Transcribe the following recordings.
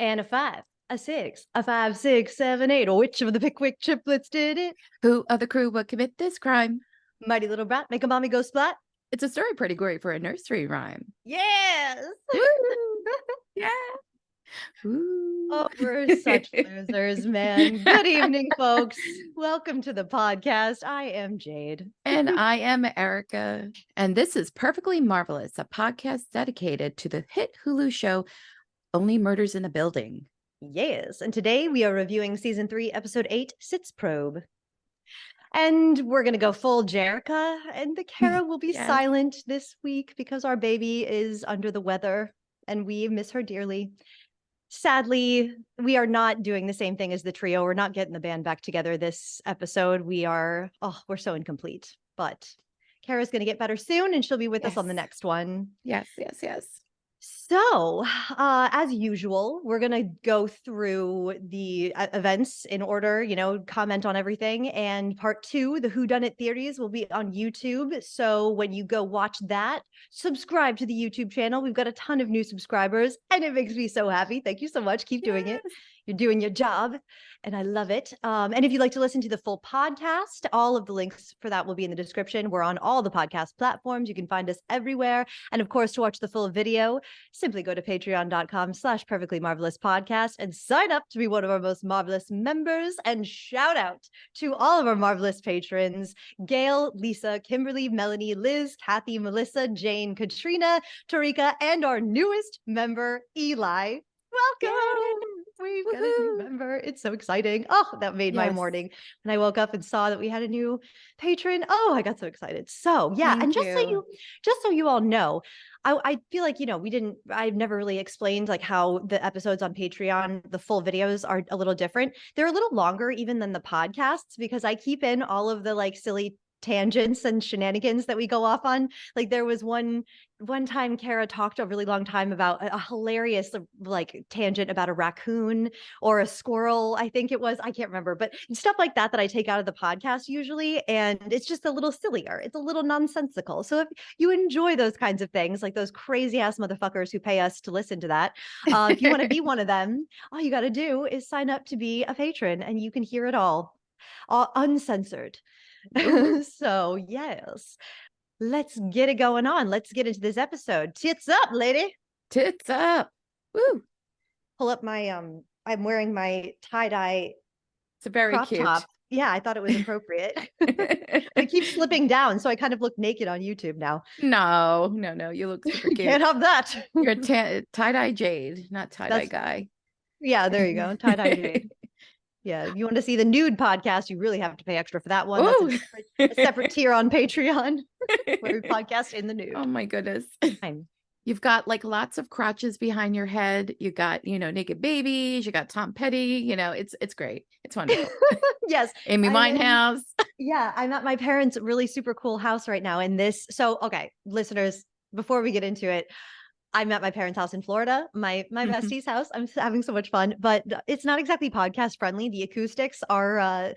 And a 5, a 6, a 5, 6, 7, 8. Which of the Pickwick triplets did it? Who of the crew would commit this crime? Mighty little brat, make a mommy go splat. It's a story pretty great for a nursery rhyme. Yes. Woo! Yeah. Ooh. Oh, we're such losers, man. Good evening, folks. Welcome to the podcast. I am Jade. And I am Erica. And this is Perfectly Marvelous, a podcast dedicated to the hit Hulu show Only Murders in the Building. Yes. And today we are reviewing season 3, episode 8, Sitz Probe. And we're going to go full Jerica, and the Kara will be Yes. silent this week because our baby is under the weather and we miss her dearly. Sadly, we are not doing the same thing as the trio. We're not getting the band back together this episode. We're so incomplete. But Kara's going to get better soon, and she'll be with us on the next one. Yes. So, as usual, we're going to go through the events in order, comment on everything. And part 2, the whodunit theories, will be on YouTube. So when you go watch that, subscribe to the YouTube channel. We've got a ton of new subscribers, and it makes me so happy. Thank you so much. Keep doing it. You're doing your job, and I love it. And if you'd like to listen to the full podcast, all of the links for that will be in the description. We're on all the podcast platforms. You can find us everywhere. And of course, to watch the full video, simply go to patreon.com/perfectlymarvelouspodcast and sign up to be one of our most marvelous members. And shout out to all of our marvelous patrons: Gail, Lisa, Kimberly, Melanie, Liz, Kathy, Melissa, Jane, Katrina, Tarika, and our newest member, Eli. Welcome. We've got a new member. It's so exciting. Oh, that made my morning when I woke up and saw that we had a new patron. Oh, I got so excited. So yeah. Thank and you. just so you all know, I feel like, I've never really explained like how the episodes on Patreon, the full videos, are a little different. They're a little longer even than the podcasts because I keep in all of the like silly tangents and shenanigans that we go off on. Like there was one time Kara talked a really long time about a hilarious like tangent about a raccoon or a squirrel, I think it was. I can't remember, but stuff like that I take out of the podcast usually. And it's just a little sillier. It's a little nonsensical. So if you enjoy those kinds of things, like those crazy ass motherfuckers who pay us to listen to that, if you want to be one of them, all you got to do is sign up to be a patron and you can hear it all uncensored. So yes. Let's get it going on. Let's get into this episode. Tits up, lady. Tits up. Woo. Pull up my I'm wearing my tie-dye. It's a very cute top. Yeah, I thought it was appropriate. It keeps slipping down, so I kind of look naked on YouTube now. No. You look super cute. Can't have that. You're tie-dye Jade, not tie-dye guy. Yeah, there you go. Tie-dye Jade. Yeah, if you want to see the nude podcast, you really have to pay extra for that one. Ooh. That's a separate tier on Patreon where we podcast in the nude. Oh my goodness. You've got like lots of crotches behind your head. You got, naked babies. You got Tom Petty. It's great. It's wonderful. Yes. Amy Winehouse. Yeah, I'm at my parents' really super cool house right now. And okay, listeners, before we get into it, I'm at my parents' house in Florida, my bestie's house. I'm having so much fun, but it's not exactly podcast friendly. The acoustics are,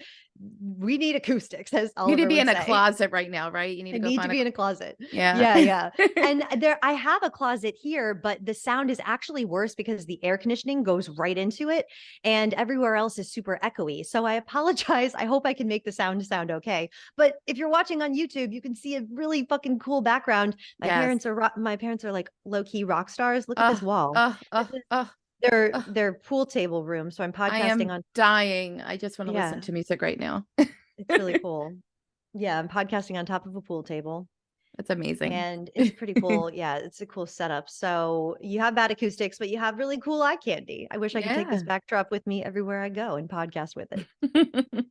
we need acoustics. As Oliver you need to be in say. A closet right now, right? You need to be in a closet. Yeah. And I have a closet here, but the sound is actually worse because the air conditioning goes right into it and everywhere else is super echoey. So I apologize. I hope I can make the sound okay. But if you're watching on YouTube, you can see a really fucking cool background. My parents are like low-key rock stars. Look at this wall. Their pool table room. So I'm podcasting on. Dying. I just want to listen to music right now. It's really cool. Yeah, I'm podcasting on top of a pool table. That's amazing. And it's pretty cool. Yeah, it's a cool setup. So you have bad acoustics, but you have really cool eye candy. I wish I could take this backdrop with me everywhere I go and podcast with it.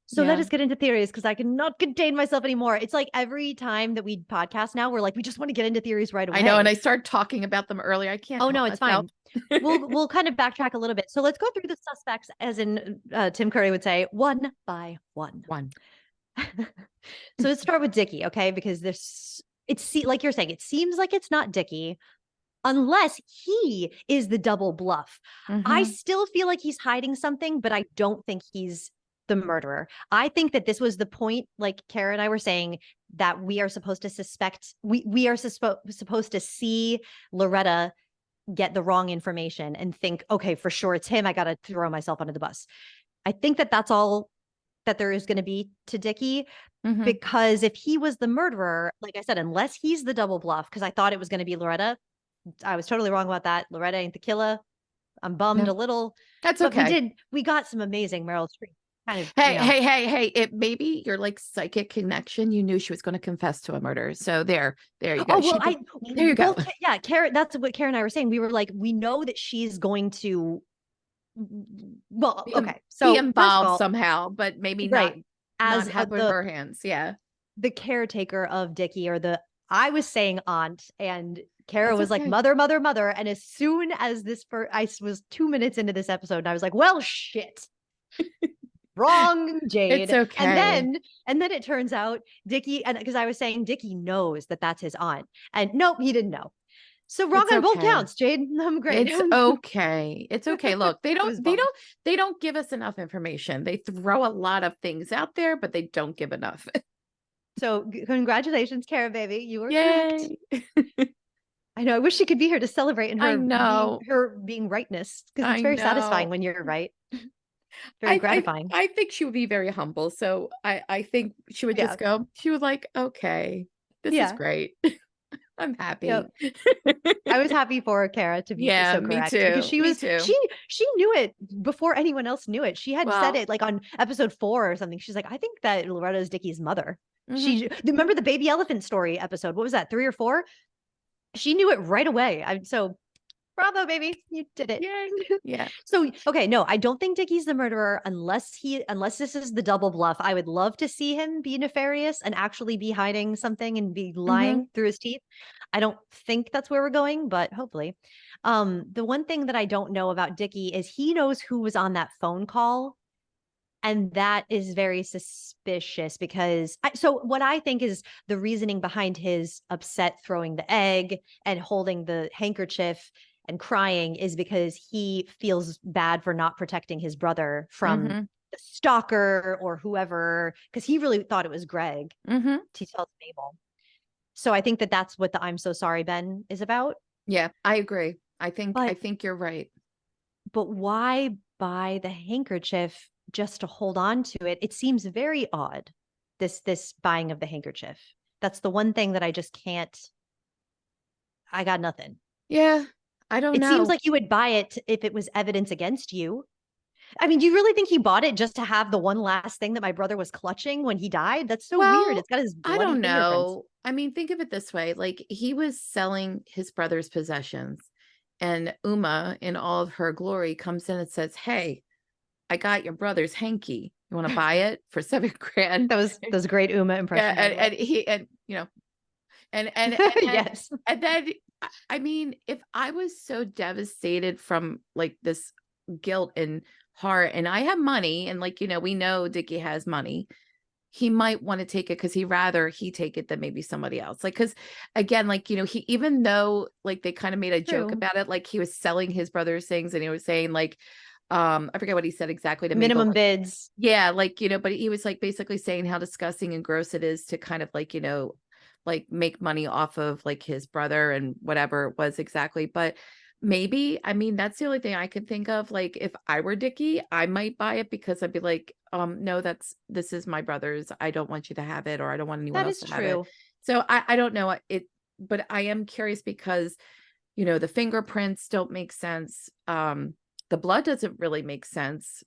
So let us get into theories because I cannot contain myself anymore. It's like every time that we podcast now, we're like, we just want to get into theories right away. I know. And I started talking about them earlier. I can't. Oh, no, it's fine. We'll kind of backtrack a little bit. So let's go through the suspects, as in Tim Curry would say, one by one. So let's start with Dickie, okay? Because like you're saying, it seems like it's not Dickie unless he is the double bluff. I still feel like he's hiding something, but I don't think he's the murderer. I think that this was the point, like Kara and I were saying, that we are supposed to suspect, we are supposed to see Loretta get the wrong information and think, okay, for sure it's him. I got to throw myself under the bus. I think that that's all that there is going to be to Dickie, because if he was the murderer, like I said, unless he's the double bluff, because I thought it was going to be Loretta. I was totally wrong about that. Loretta ain't the killer. I'm bummed No, a little, that's but okay. we got some amazing Meryl Streep kind of, Hey, it maybe your like psychic connection, you knew she was going to confess to a murder. So there you go. Oh, well, There you go. both, yeah, Karen, that's what Karen and I were saying. We were like, we know that she's going to, well, okay. Be So first of involved all, somehow, but maybe right, not as have with her hands. Yeah. the caretaker of Dickie, or I was saying aunt, and Kara That's was like okay. mother, mother, mother. And as soon as I was 2 minutes into this episode, and I was like, well, shit. Wrong, It's Jade. okay. And then it turns out Dickie, and because I was saying Dickie knows that that's his aunt, and nope, he didn't know. So wrong It's on both okay. counts, Jade. I'm great. It's okay. It's okay. Look, I was bummed. they don't give us enough information. They throw a lot of things out there, but they don't give enough. So congratulations, Kara, baby. You were correct. Yay. I know. I wish she could be here to celebrate in I know. her being rightness, because it's I very satisfying know. when you're right. Very gratifying. I think she would be very humble. So I think she would Yeah. just go, she would like, okay, this is Yeah. great. I'm Yep. happy. I was happy for Kara to be Yeah, so me correct, because too. Me too. she knew it before anyone else knew it. She had said Well, it like on episode 4 or something. She's like, I think that Loretta is Dickie's mother. mhm. She remember the baby elephant story episode. What was that? 3 or 4? She knew it right away. So bravo, baby. You did it. Yay. Yeah. So, okay, no, I don't think Dickie's the murderer unless this is the double bluff. I would love to see him be nefarious and actually be hiding something and be Mm-hmm. lying through his teeth. I don't think that's where we're going, but hopefully. The one thing that I don't know about Dickie is he knows who was on that phone call. And that is very suspicious, because so what I think is the reasoning behind his upset throwing the egg and holding the handkerchief and crying is because he feels bad for not protecting his brother from Mm-hmm. the stalker or whoever, because he really thought it was Greg. Mm-hmm. He tells Mabel. So I think that that's what the I'm so sorry, Ben is about. Yeah, I agree. I But think you're right. why buy the handkerchief just to hold on to it? It seems very odd, this buying of the handkerchief. That's the one thing that I just can't. I got nothing. Yeah, I don't It seems know. like you would buy it if it was evidence against you. I mean, do you really think he bought it just to have the one last thing that my brother was clutching when he died? That's so weird. Well, It's got his I bloody don't fingerprints. know. I mean, think of it this way. Like he was selling his brother's possessions, and Uma, in all of her glory, comes in and says, "Hey, I got your brother's hanky. You want to buy it for 7 grand?" That was a great Uma Yeah, impression, by the way. and he and you know, and Yes. and then I mean, if I was so devastated from like this guilt and heart, and I have money, and like we know Dickie has money, he might want to take it because he take it than maybe somebody else. Like, because again, like he, even though like they kind of made a joke True. about it, like he was selling his brother's things, and he was saying like I forget what he said exactly to Mabel, Minimum like, bids. yeah, like but he was like basically saying how disgusting and gross it is to kind of like like make money off of like his brother and whatever it was exactly. But maybe, I mean, that's the only thing I can think of. Like if I were Dickie, I might buy it because I'd be like, no, this is my brother's. I don't want you to have it, or I don't want anyone That else is to have it. true. So I don't know it, but I am curious because the fingerprints don't make sense. The blood doesn't really make sense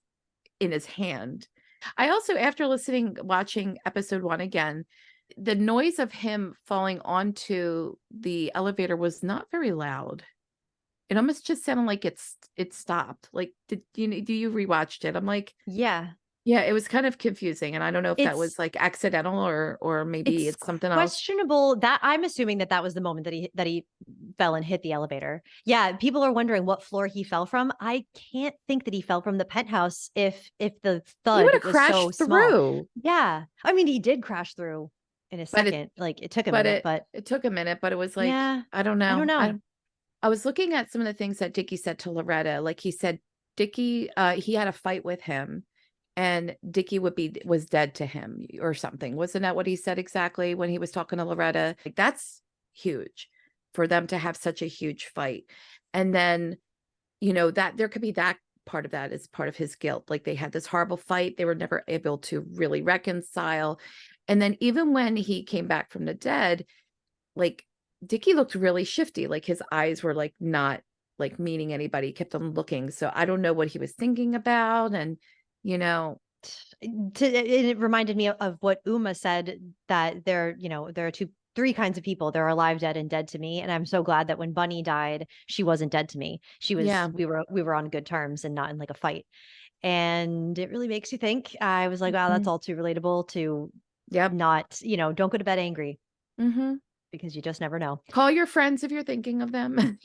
in his hand. I also, after watching episode 1 again, the noise of him falling onto the elevator was not very loud. It almost just sounded like it stopped. Like, do you rewatched it? I'm like, Yeah. yeah, it was kind of confusing, and I don't know if that was It's like accidental or maybe it's it's something else. questionable. That I'm assuming that was the moment that he fell and hit the elevator. Yeah, people are wondering what floor he fell from. I can't think that he fell from the penthouse if the He would thud have was so crashed small. through, Yeah. I mean, he did crash through in a but it second. Like it took a but minute, it but it took a minute, but it was like, yeah, I don't I don't know. know. I was looking at some of the things that Dickie said to Loretta. Like he said, Dickie, he had a fight with him, and Dickie was dead to him or something. Wasn't that what he said exactly when he was talking to Loretta? Like that's huge for them to have such a huge fight. And then, that there could be that part of that is part of his guilt. Like they had this horrible fight. They were never able to really reconcile. And then even when he came back from the dead, like Dickie looked really shifty. Like his eyes were like not like meaning anybody. He kept on looking. So I don't know what he was thinking about. And, you know, It reminded me of what Uma said, that there are three kinds of people. There are alive, dead, and dead to me. And I'm so glad that when Bunny died, she wasn't dead to me. yeah. We were on good terms and not in like a fight. And it really makes you think. I was like, wow, that's Mhm. all too relatable to Yep. not, don't go to bed angry Hmm. because you just never know. Call your friends if you're thinking of them.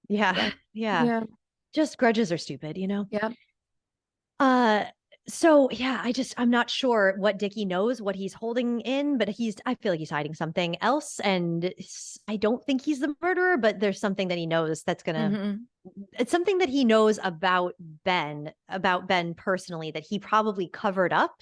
Yeah. But Yeah. yeah. Just grudges are stupid, Yep. Uh, so yeah, I'm not sure what Dickie knows, what he's holding in, but I feel like he's hiding something else. And I don't think he's the murderer, but there's something that he knows Hmm. it's something that he knows about Ben personally, that he probably covered up.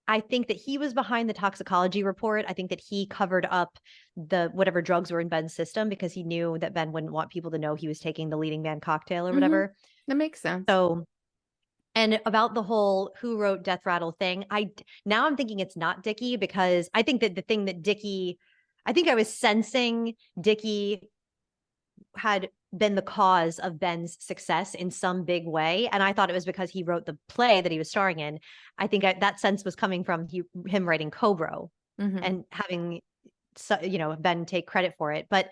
I think that he was behind the toxicology report. I think that he covered up the whatever drugs were in Ben's system because he knew that Ben wouldn't want people to know he was taking the leading man cocktail or Hmm. whatever. That makes sense. So, and about the whole who wrote Death Rattle thing, now I'm thinking it's not Dickie, because I think that the thing that Dickie, I think I was sensing Dickie had been the cause of Ben's success in some big way, and I thought it was because he wrote the play that he was starring in. I think that sense was coming from him writing Cobro Hmm. and having Ben take credit for it, but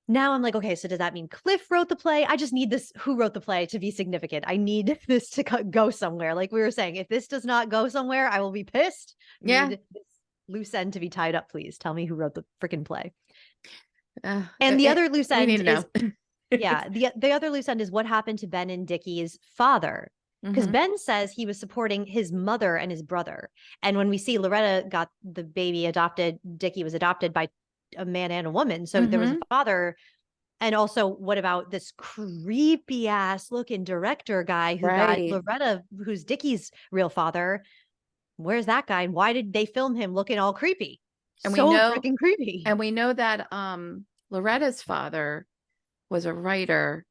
now I'm like, okay, so does that mean Cliff wrote the play? I just need this who wrote the play to be significant. I need this to go somewhere. Like we were saying, if this does not go somewhere, I will be pissed. Yeah. Need this loose end to be tied up, please. Tell me who wrote the freaking play. Uh, And the other loose we need end to know. is, yeah, the other loose end is what happened to Ben and Dickie's father. Because Hmm. Ben says he was supporting his mother and his brother. And when we see Loretta got the baby adopted, Dickie was adopted by a man and a woman. So there was a Hmm. father. And also, what about this creepy ass looking director guy who got Right. Loretta, who's Dickie's real father? Where's that guy? And why did they film him looking all creepy? And we So know, freaking creepy. that Loretta's father was a writer.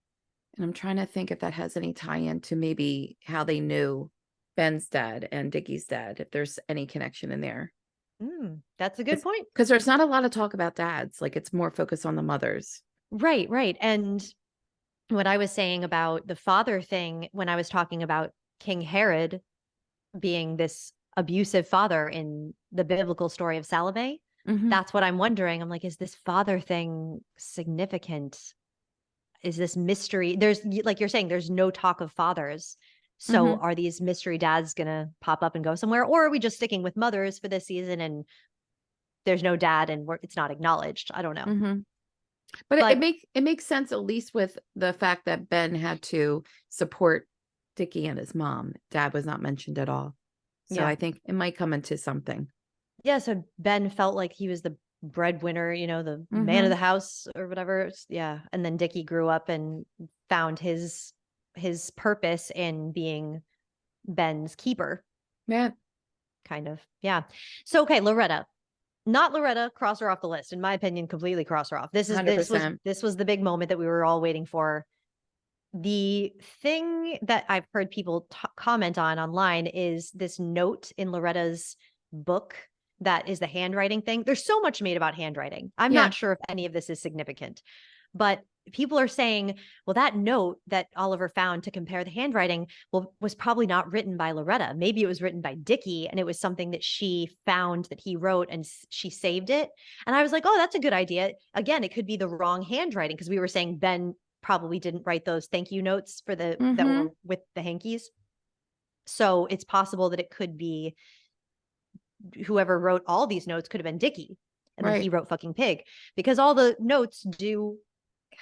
And I'm trying to think if that has any tie in to maybe how they knew Ben's dad and Dickie's dad, if there's any connection in there. That's a good It's point. because there's not a lot of talk about dads. Like it's more focused on the mothers. Right, right. And what I was saying about the father thing when I was talking about King Herod being this abusive father in the biblical story of Salome, Hmm. that's what I'm wondering. I'm like, is this father thing significant? Is this mystery? There's, like you're saying, there's no talk of fathers. So Hmm. are these mystery dads going to pop up and go somewhere? Or are we just sticking with mothers for this season and there's no dad and it's not acknowledged? I don't know. Hmm. But But it makes sense, at least with the fact that Ben had to support Dickie and his mom. Dad was not mentioned at all. So yeah. I think it might come into something. Yeah. So Ben felt like he was the breadwinner, the man of Hmm. the house or whatever. Yeah. And then Dickie grew up and found his purpose in being Ben's keeper, Yeah. kind of. Yeah. So okay, Loretta. Not Loretta, cross her off the list. In my opinion, completely cross her off. This was 100%. this was the big moment that we were all waiting for. The thing that I've heard people comment on online is this note in Loretta's book that is the handwriting thing. There's so much made about handwriting. I'm Yeah. not sure if any of this is significant, but people are saying, well, that note that Oliver found to compare the handwriting, was probably not written by Loretta. Maybe it was written by Dickie and it was something that she found that he wrote and she saved it. And I was like, oh, that's a good idea. Again, it could be the wrong handwriting because we were saying Ben probably didn't write those thank you notes for that were Hmm. with the hankies. So it's possible that it could be whoever wrote all these notes could have been Dickie. And then he Right. wrote fucking pig because all the notes do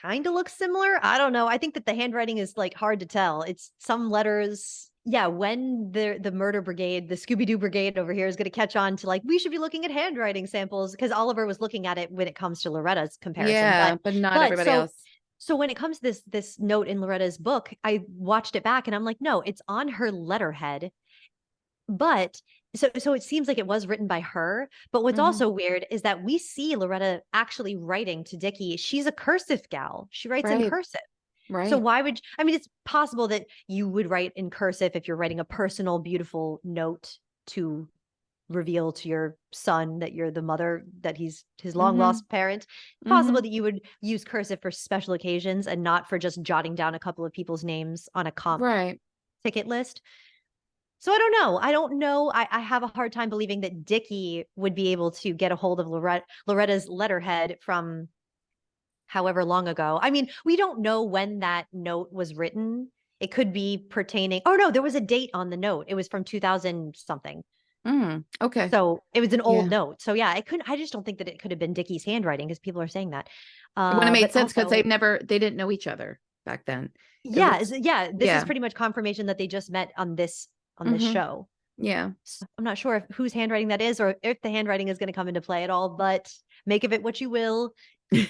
kind of look similar. I don't know. I think that the handwriting is like hard to tell. It's some letters. Yeah, when the murder brigade, the Scooby-Doo brigade over here is going to catch on to like, we should be looking at handwriting samples because Oliver was looking at it when it comes to Loretta's comparison. Yeah. But not But everybody so else. so when it comes to this note in Loretta's book, I watched it back and I'm like, no, it's on her letterhead, but so it seems like it was written by her. But what's Hmm. also weird is that we see Loretta actually writing to Dickie. She's a cursive gal. She writes in Right. cursive. So Right. why would I mean it's possible that you would write in cursive if you're writing a personal, beautiful note to reveal to your son that you're the mother, that he's his long Hmm. lost parent. It's possible Hmm. that you would use cursive for special occasions and not for just jotting down a couple of people's names on a comp Right. ticket list. So I don't know. I don't know. I have a hard time believing that Dickie would be able to get a hold of Loretta's letterhead from however long ago. I mean, we don't know when that note was written. It could be pertaining. Oh no, there was a date on the note. It was from 2000 something. Mm. Okay. So it was an old Yeah. note. So yeah, it couldn't. I just don't think that it could have been Dickie's handwriting because people are saying that. It wouldn't have made But sense because also, they didn't know each other back then. It yeah, was, yeah. This is yeah. pretty much confirmation that they just met on this Hmm. show. Yeah. So I'm not sure if whose handwriting that is or if the handwriting is going to come into play at all. But make of it what you will.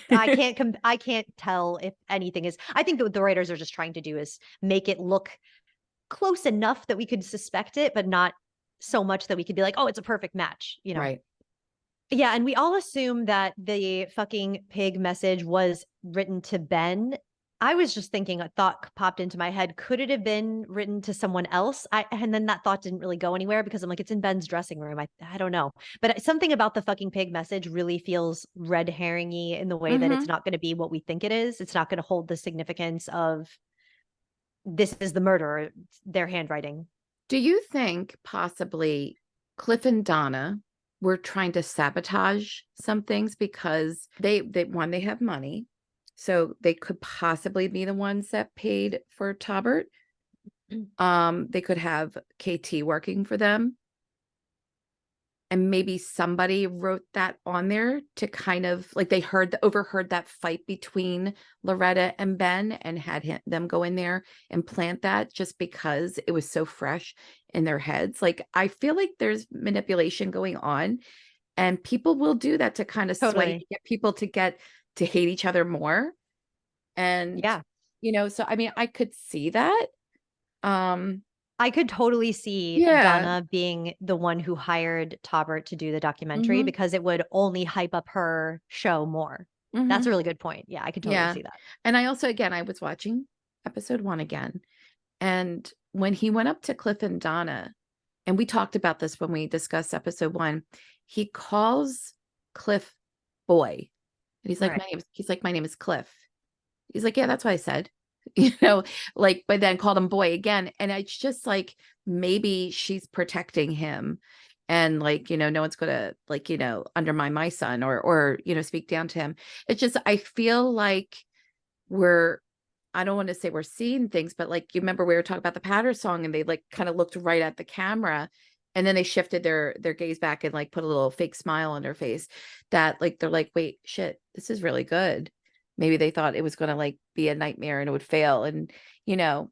I can't tell if anything is. I think what the writers are just trying to do is make it look close enough that we could suspect it, but not so much that we could be like, oh, it's a perfect match, you know? Right. Yeah, and we all assume that the fucking pig message was written to Ben. I was just thinking, a thought popped into my head. Could it have been written to someone else? And then that thought didn't really go anywhere because I'm like, it's in Ben's dressing room. I don't know. But something about the fucking pig message really feels red herringy in the way that it's Hmm. not going to be what we think it is. It's not going to hold the significance of this is the murder, their handwriting. Do you think possibly Cliff and Donna were trying to sabotage some things because they have money, so they could possibly be the ones that paid for Taubert. They could have KT working for them, and maybe somebody wrote that on there to kind of like they overheard that fight between Loretta and Ben and had them go in there and plant that just because it was so fresh in their heads. Like I feel like there's manipulation going on, and people will do that to kind of sway Totally. to get people to hate each other more. And Yeah. so I mean, I could see that. Um, I could totally see yeah. Donna being the one who hired Taubert to do the documentary Hmm. because it would only hype up her show more. That's a Hmm. really good point. Yeah, I could totally Yeah. see that. And I also, again, I was watching episode 1 again. And when he went up to Cliff and Donna, and we talked about this when we discussed episode 1, he calls Cliff boy. And Right. he's like, my name is Cliff. He's like, yeah, that's what I said. You know, like, but then called him boy again. And it's just like maybe she's protecting him and like, no one's gonna like, undermine my son or speak down to him. It's just I feel like we're I don't want to say we're seeing things, but like you remember we were talking about the patter song and they like kind of looked right at the camera and then they shifted their gaze back and like put a little fake smile on their face that like they're like, wait, shit, this is really good. Maybe they thought it was going to like be a nightmare and it would fail. And that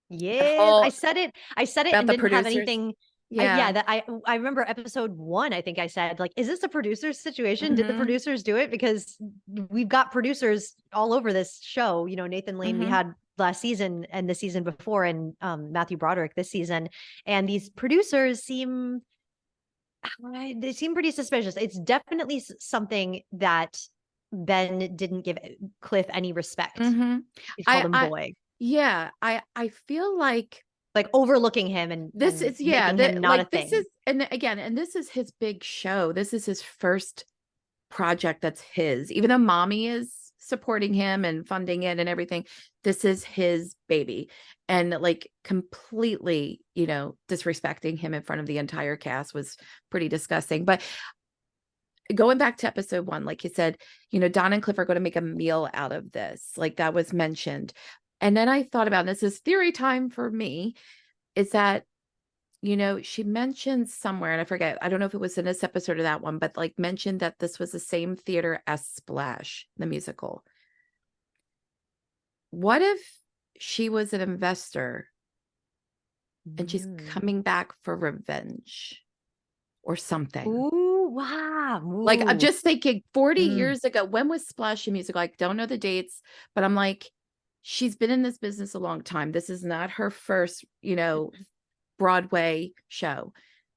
Yes, I whole said it. I said it about and the didn't have producers. anything. Yeah. Yeah, that I remember episode 1. I think I said like, is this a producer's situation? Did the Hmm. producers do it? Because we've got producers all over this show. You know, Nathan Lane we Hmm. had last season and the season before, and Matthew Broderick this season. And these producers seem they seem pretty suspicious. It's definitely something that Ben didn't give Cliff any respect. Hmm. He called I him I boy, yeah, I feel like like overlooking him and this is, yeah, making him that not a like this is, thing. and again, and this is his big show. This is his first project that's his. Even though mommy is supporting him and funding it and everything, this is his baby. And like completely, disrespecting him in front of the entire cast was pretty disgusting. But going back to episode 1, like you said, Don and Cliff are going to make a meal out of this. Like that was mentioned. And then I thought about, and this is theory time for me, is that she mentioned somewhere, and I forget, I don't know if it was in this episode or that one, but like mentioned that this was the same theater as Splash, the musical. What if she was an investor and she's Mm. coming back for revenge or something? Ooh, wow. Like I'm Ooh. just thinking 40 Mm. years ago, when was Splash a musical? I don't know the dates, but I'm like, she's been in this business a long time. This is not her first, Broadway show.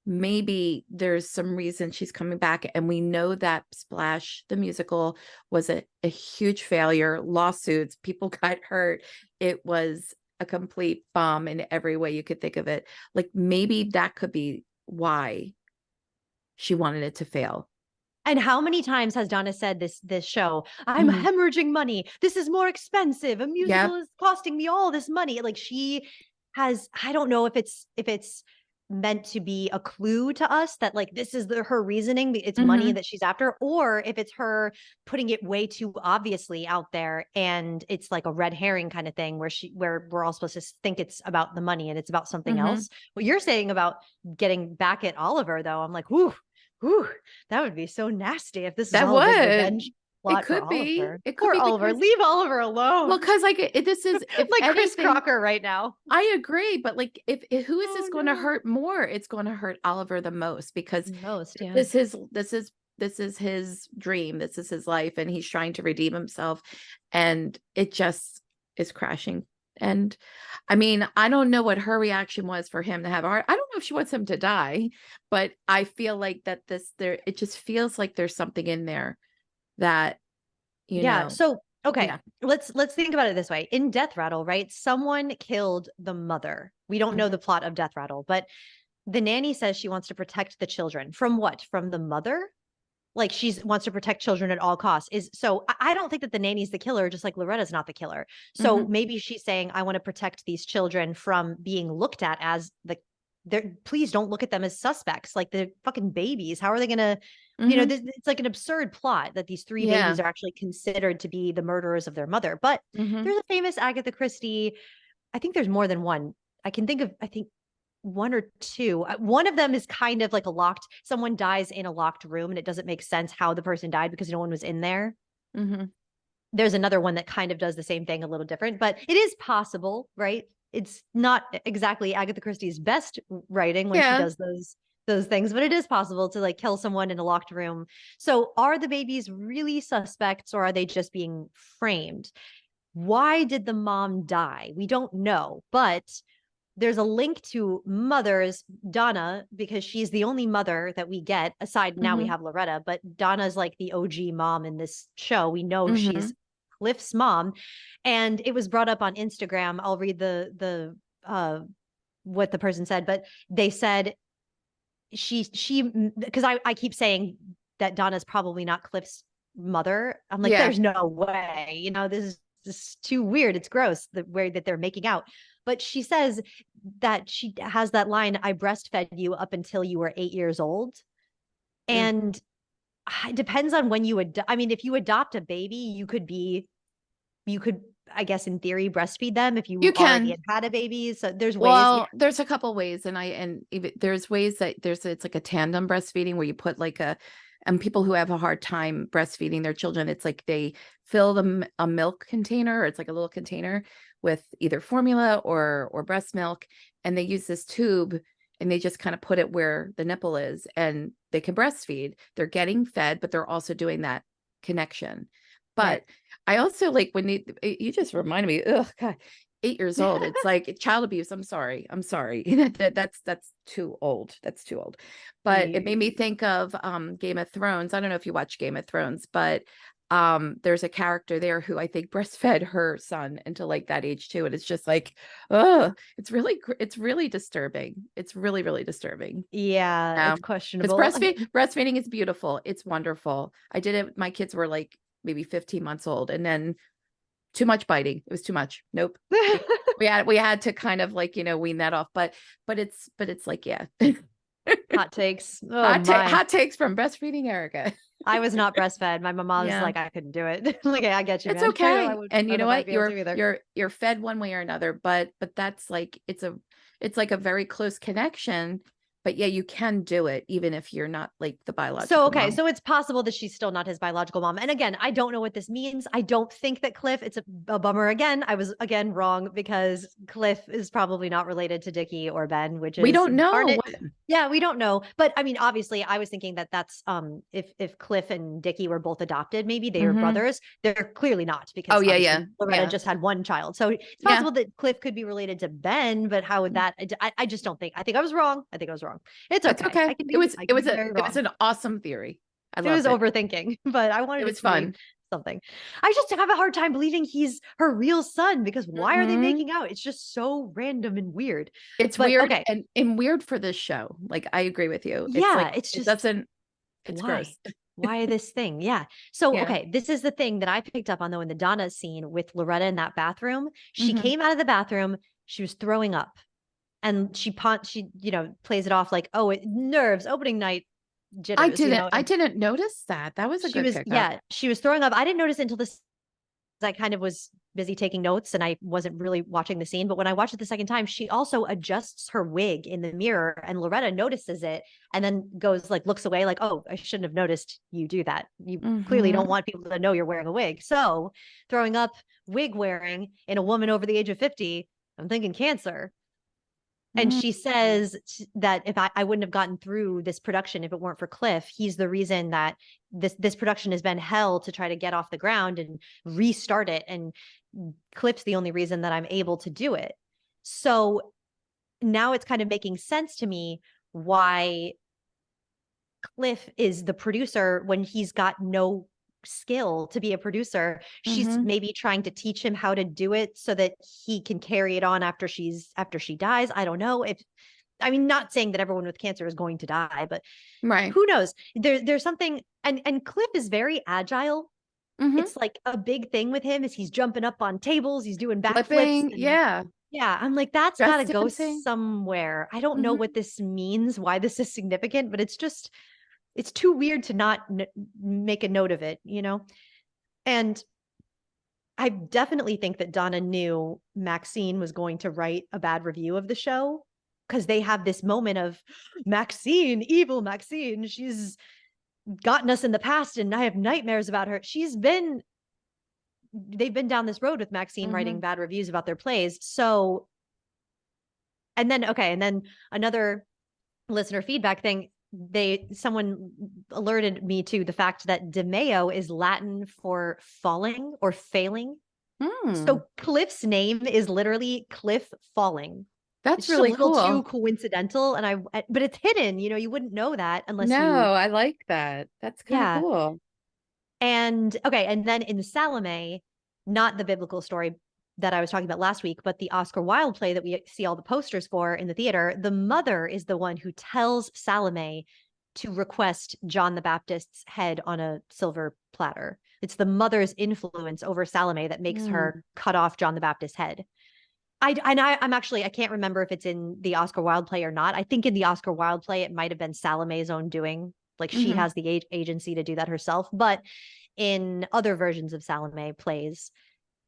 maybe there's some reason she's coming back. And we know that Splash, the musical, was a huge failure, lawsuits, people got hurt. It was a complete bomb in every way you could think of it. Like maybe that could be why she wanted it to fail. And how many times has Donna said this show, I'm Mhm. hemorrhaging money. This is more expensive. A musical Yep. is costing me all this money. Like she has, I don't know if it's meant to be a clue to us that like this is her reasoning, it's money Mhm. that she's after, or if it's her putting it way too obviously out there and it's like a red herring kind of thing where we're all supposed to think it's about the money and it's about something Mhm. else. What you're saying about getting back at Oliver though, I'm like, whoo, whew, that would be so nasty if this is That all a big would. revenge It plot for could be. Oliver. It could Poor be Oliver. because, Leave Oliver alone. well, because like this is, if Like Chris anything, Crocker right now. I agree, but like if who is Oh this going to no. hurt more? It's going to hurt Oliver the most because Most, yeah. this is his dream. This is his life, and he's trying to redeem himself, and it just is crashing. And I mean, I don't know what her reaction was for him to have a heart. I don't know if she wants him to die, but I feel like that it just feels like there's something in there that, you Yeah. know, So okay, yeah. let's think about it this way. In Death Rattle, right? Someone killed the mother. We don't know Mhm. the plot of Death Rattle, but the nanny says she wants to protect the children. From what? From the mother? Like she wants to protect children at all costs. I don't think that the nanny's the killer, just like Loretta's not the killer. So Mhm. maybe she's saying, I want to protect these children from being looked at as they're, please don't look at them as suspects. Like they're fucking babies. How are they gonna, Mhm. it's like an absurd plot that these three Yeah. babies are actually considered to be the murderers of their mother. But Mhm. there's a famous Agatha Christie. I think there's more than one. I think one or two. One of them is kind of like a locked, someone dies in a locked room and it doesn't make sense how the person died because no one was in there. Mhm. There's another one that kind of does the same thing a little different, but it is possible, right? It's not exactly Agatha Christie's best writing when she Yeah. does those things, but it is possible to like kill someone in a locked room. So are the babies really suspects or are they just being framed? Why did the mom die? We don't know, but there's a link to mothers, Donna, because she's the only mother that we get. Aside now we Mhm. have Loretta, but Donna's like the OG mom in this show. We know she's Mhm. Cliff's mom. And it was brought up on Instagram. I'll read the what the person said, but they said she because I keep saying that Donna's probably not Cliff's mother. I'm like, Yeah. there's no way. This is too weird. It's gross the way that they're making out. But she says that she has that line, I breastfed you up until you were 8 years old. Mm. And it depends on when I mean, if you adopt a baby, you could, I guess, in theory, breastfeed them if You you already can. had a baby. So there's ways. Yeah. Well, there's a couple ways, and even there's ways that it's like a tandem breastfeeding where you put like and people who have a hard time breastfeeding their children, it's like they fill them a milk container, or it's like a little container with either formula or breast milk, and they use this tube and they just kind of put it where the nipple is, and they can breastfeed. They're getting fed, but they're also doing that connection. Right. But I also like when you just reminded me, oh God, 8 years old. It's like child abuse. I'm sorry. I'm sorry. That's too old. That's too old. But it made me Yeah. think of Game of Thrones. I don't know if you watch Game of Thrones, but there's a character there who I think breastfed her son until like that age too. And it's just like, oh, it's really disturbing. It's really, really disturbing. Yeah, Yeah. it's Because questionable. breastfeeding is beautiful. It's wonderful. I did it. My kids were like maybe 15 months old, and then too much biting. It was too much. Nope. We had to kind of like, wean that off. But it's like, yeah. Hot takes. Oh my. Hot takes from breastfeeding Erica. I was not breastfed. My mom was Yeah. like, I couldn't do it. Like, I get you, It's man. I know I okay. would, And I you don't know know if I'd what? be able You're to either. you're you're fed one way or another, but that's like it's like a very close connection. But yeah, you can do it even if you're not like the So, biological okay. mom. So it's possible that she's still not his biological mom. And again, I don't know what this means. I don't think that Cliff, it's a bummer again. I was again wrong because Cliff is probably not related to Dickie or Ben, which We is don't darn know. it. Yeah, we don't know. But I mean, obviously, I was thinking that that's if Cliff and Dickie were both adopted, maybe they were Hmm. brothers. They're clearly not Oh because yeah, yeah, obviously Loretta yeah, just had one child. So it's yeah. possible that Cliff could be related to Ben, but how would that I just don't think. I think I was wrong. I think I was wrong. It's That's okay. okay. I can be very It was wrong. an awesome theory. I It was loved it. overthinking, but I It wanted it was to be fun. something. I just have a hard time believing he's her real son because why are they Mhm. making out? It's just so random and weird. It's But weird okay. and weird for this show. Like, I agree with you. It's like, Yeah, it's it just doesn't it's why? gross. Why this thing? Yeah. So, Yeah. okay, this is the thing that I picked up on though in the Donna scene with Loretta in that bathroom. She Mhm. came out of the bathroom, she was throwing up, and she plays it off like, oh, nerves, opening night jitters, I and didn't notice that. That was a she good was, pickup. yeah, she was throwing up. I didn't notice it until this. I kind of was busy taking notes and I wasn't really watching the scene. But when I watched it the second time, she also adjusts her wig in the mirror and Loretta notices it and then goes like, looks away like, oh, I shouldn't have noticed you do that. You clearly don't Mhm. want people to know you're wearing a wig. So throwing up wig wearing in a woman over the age of 50, I'm thinking cancer. And Mm. she says that if I wouldn't have gotten through this production if it weren't for Cliff. He's the reason that this production has been hell to try to get off the ground and restart it. And Cliff's the only reason that I'm able to do it. So now it's kind of making sense to me why Cliff is the producer when he's got no skill to be a producer. She's Mhm. maybe trying to teach him how to do it so that he can carry it on after she dies. I don't know if I mean not saying that everyone with cancer is going to die, but Right. who knows? There's something and Cliff is very agile. Mhm. It's like a big thing with him is he's jumping up on tables, he's doing backflips Flipping. and Yeah. yeah, I'm like that's got to Just go dancing. somewhere. I don't know Mhm. what this means, why this is significant, but it's too weird to not make a note of it. And I definitely think that Donna knew Maxine was going to write a bad review of the show because they have this moment of Maxine, evil Maxine. She's gotten us in the past and I have nightmares about her. They've been down this road with Maxine writing Mhm. bad reviews about their plays. So, and then another listener feedback thing, someone alerted me to the fact that DeMeo is Latin for falling or failing. Mm. So Cliff's name is literally Cliff Falling. It's That's just a really little too cool. coincidental but it's hidden, you wouldn't know that unless you No, I like that. That's kind of yeah. cool. And okay, and then in Salome, not the biblical story that I was talking about last week, but the Oscar Wilde play that we see all the posters for in the theater, the mother is the one who tells Salome to request John the Baptist's head on a silver platter. It's the mother's influence over Salome that makes Mm. her cut off John the Baptist's head. I'm actually I can't remember if it's in the Oscar Wilde play or not. I think in the Oscar Wilde play it might have been Salome's own doing. Like she Mhm. has the agency to do that herself. But in other versions of Salome plays,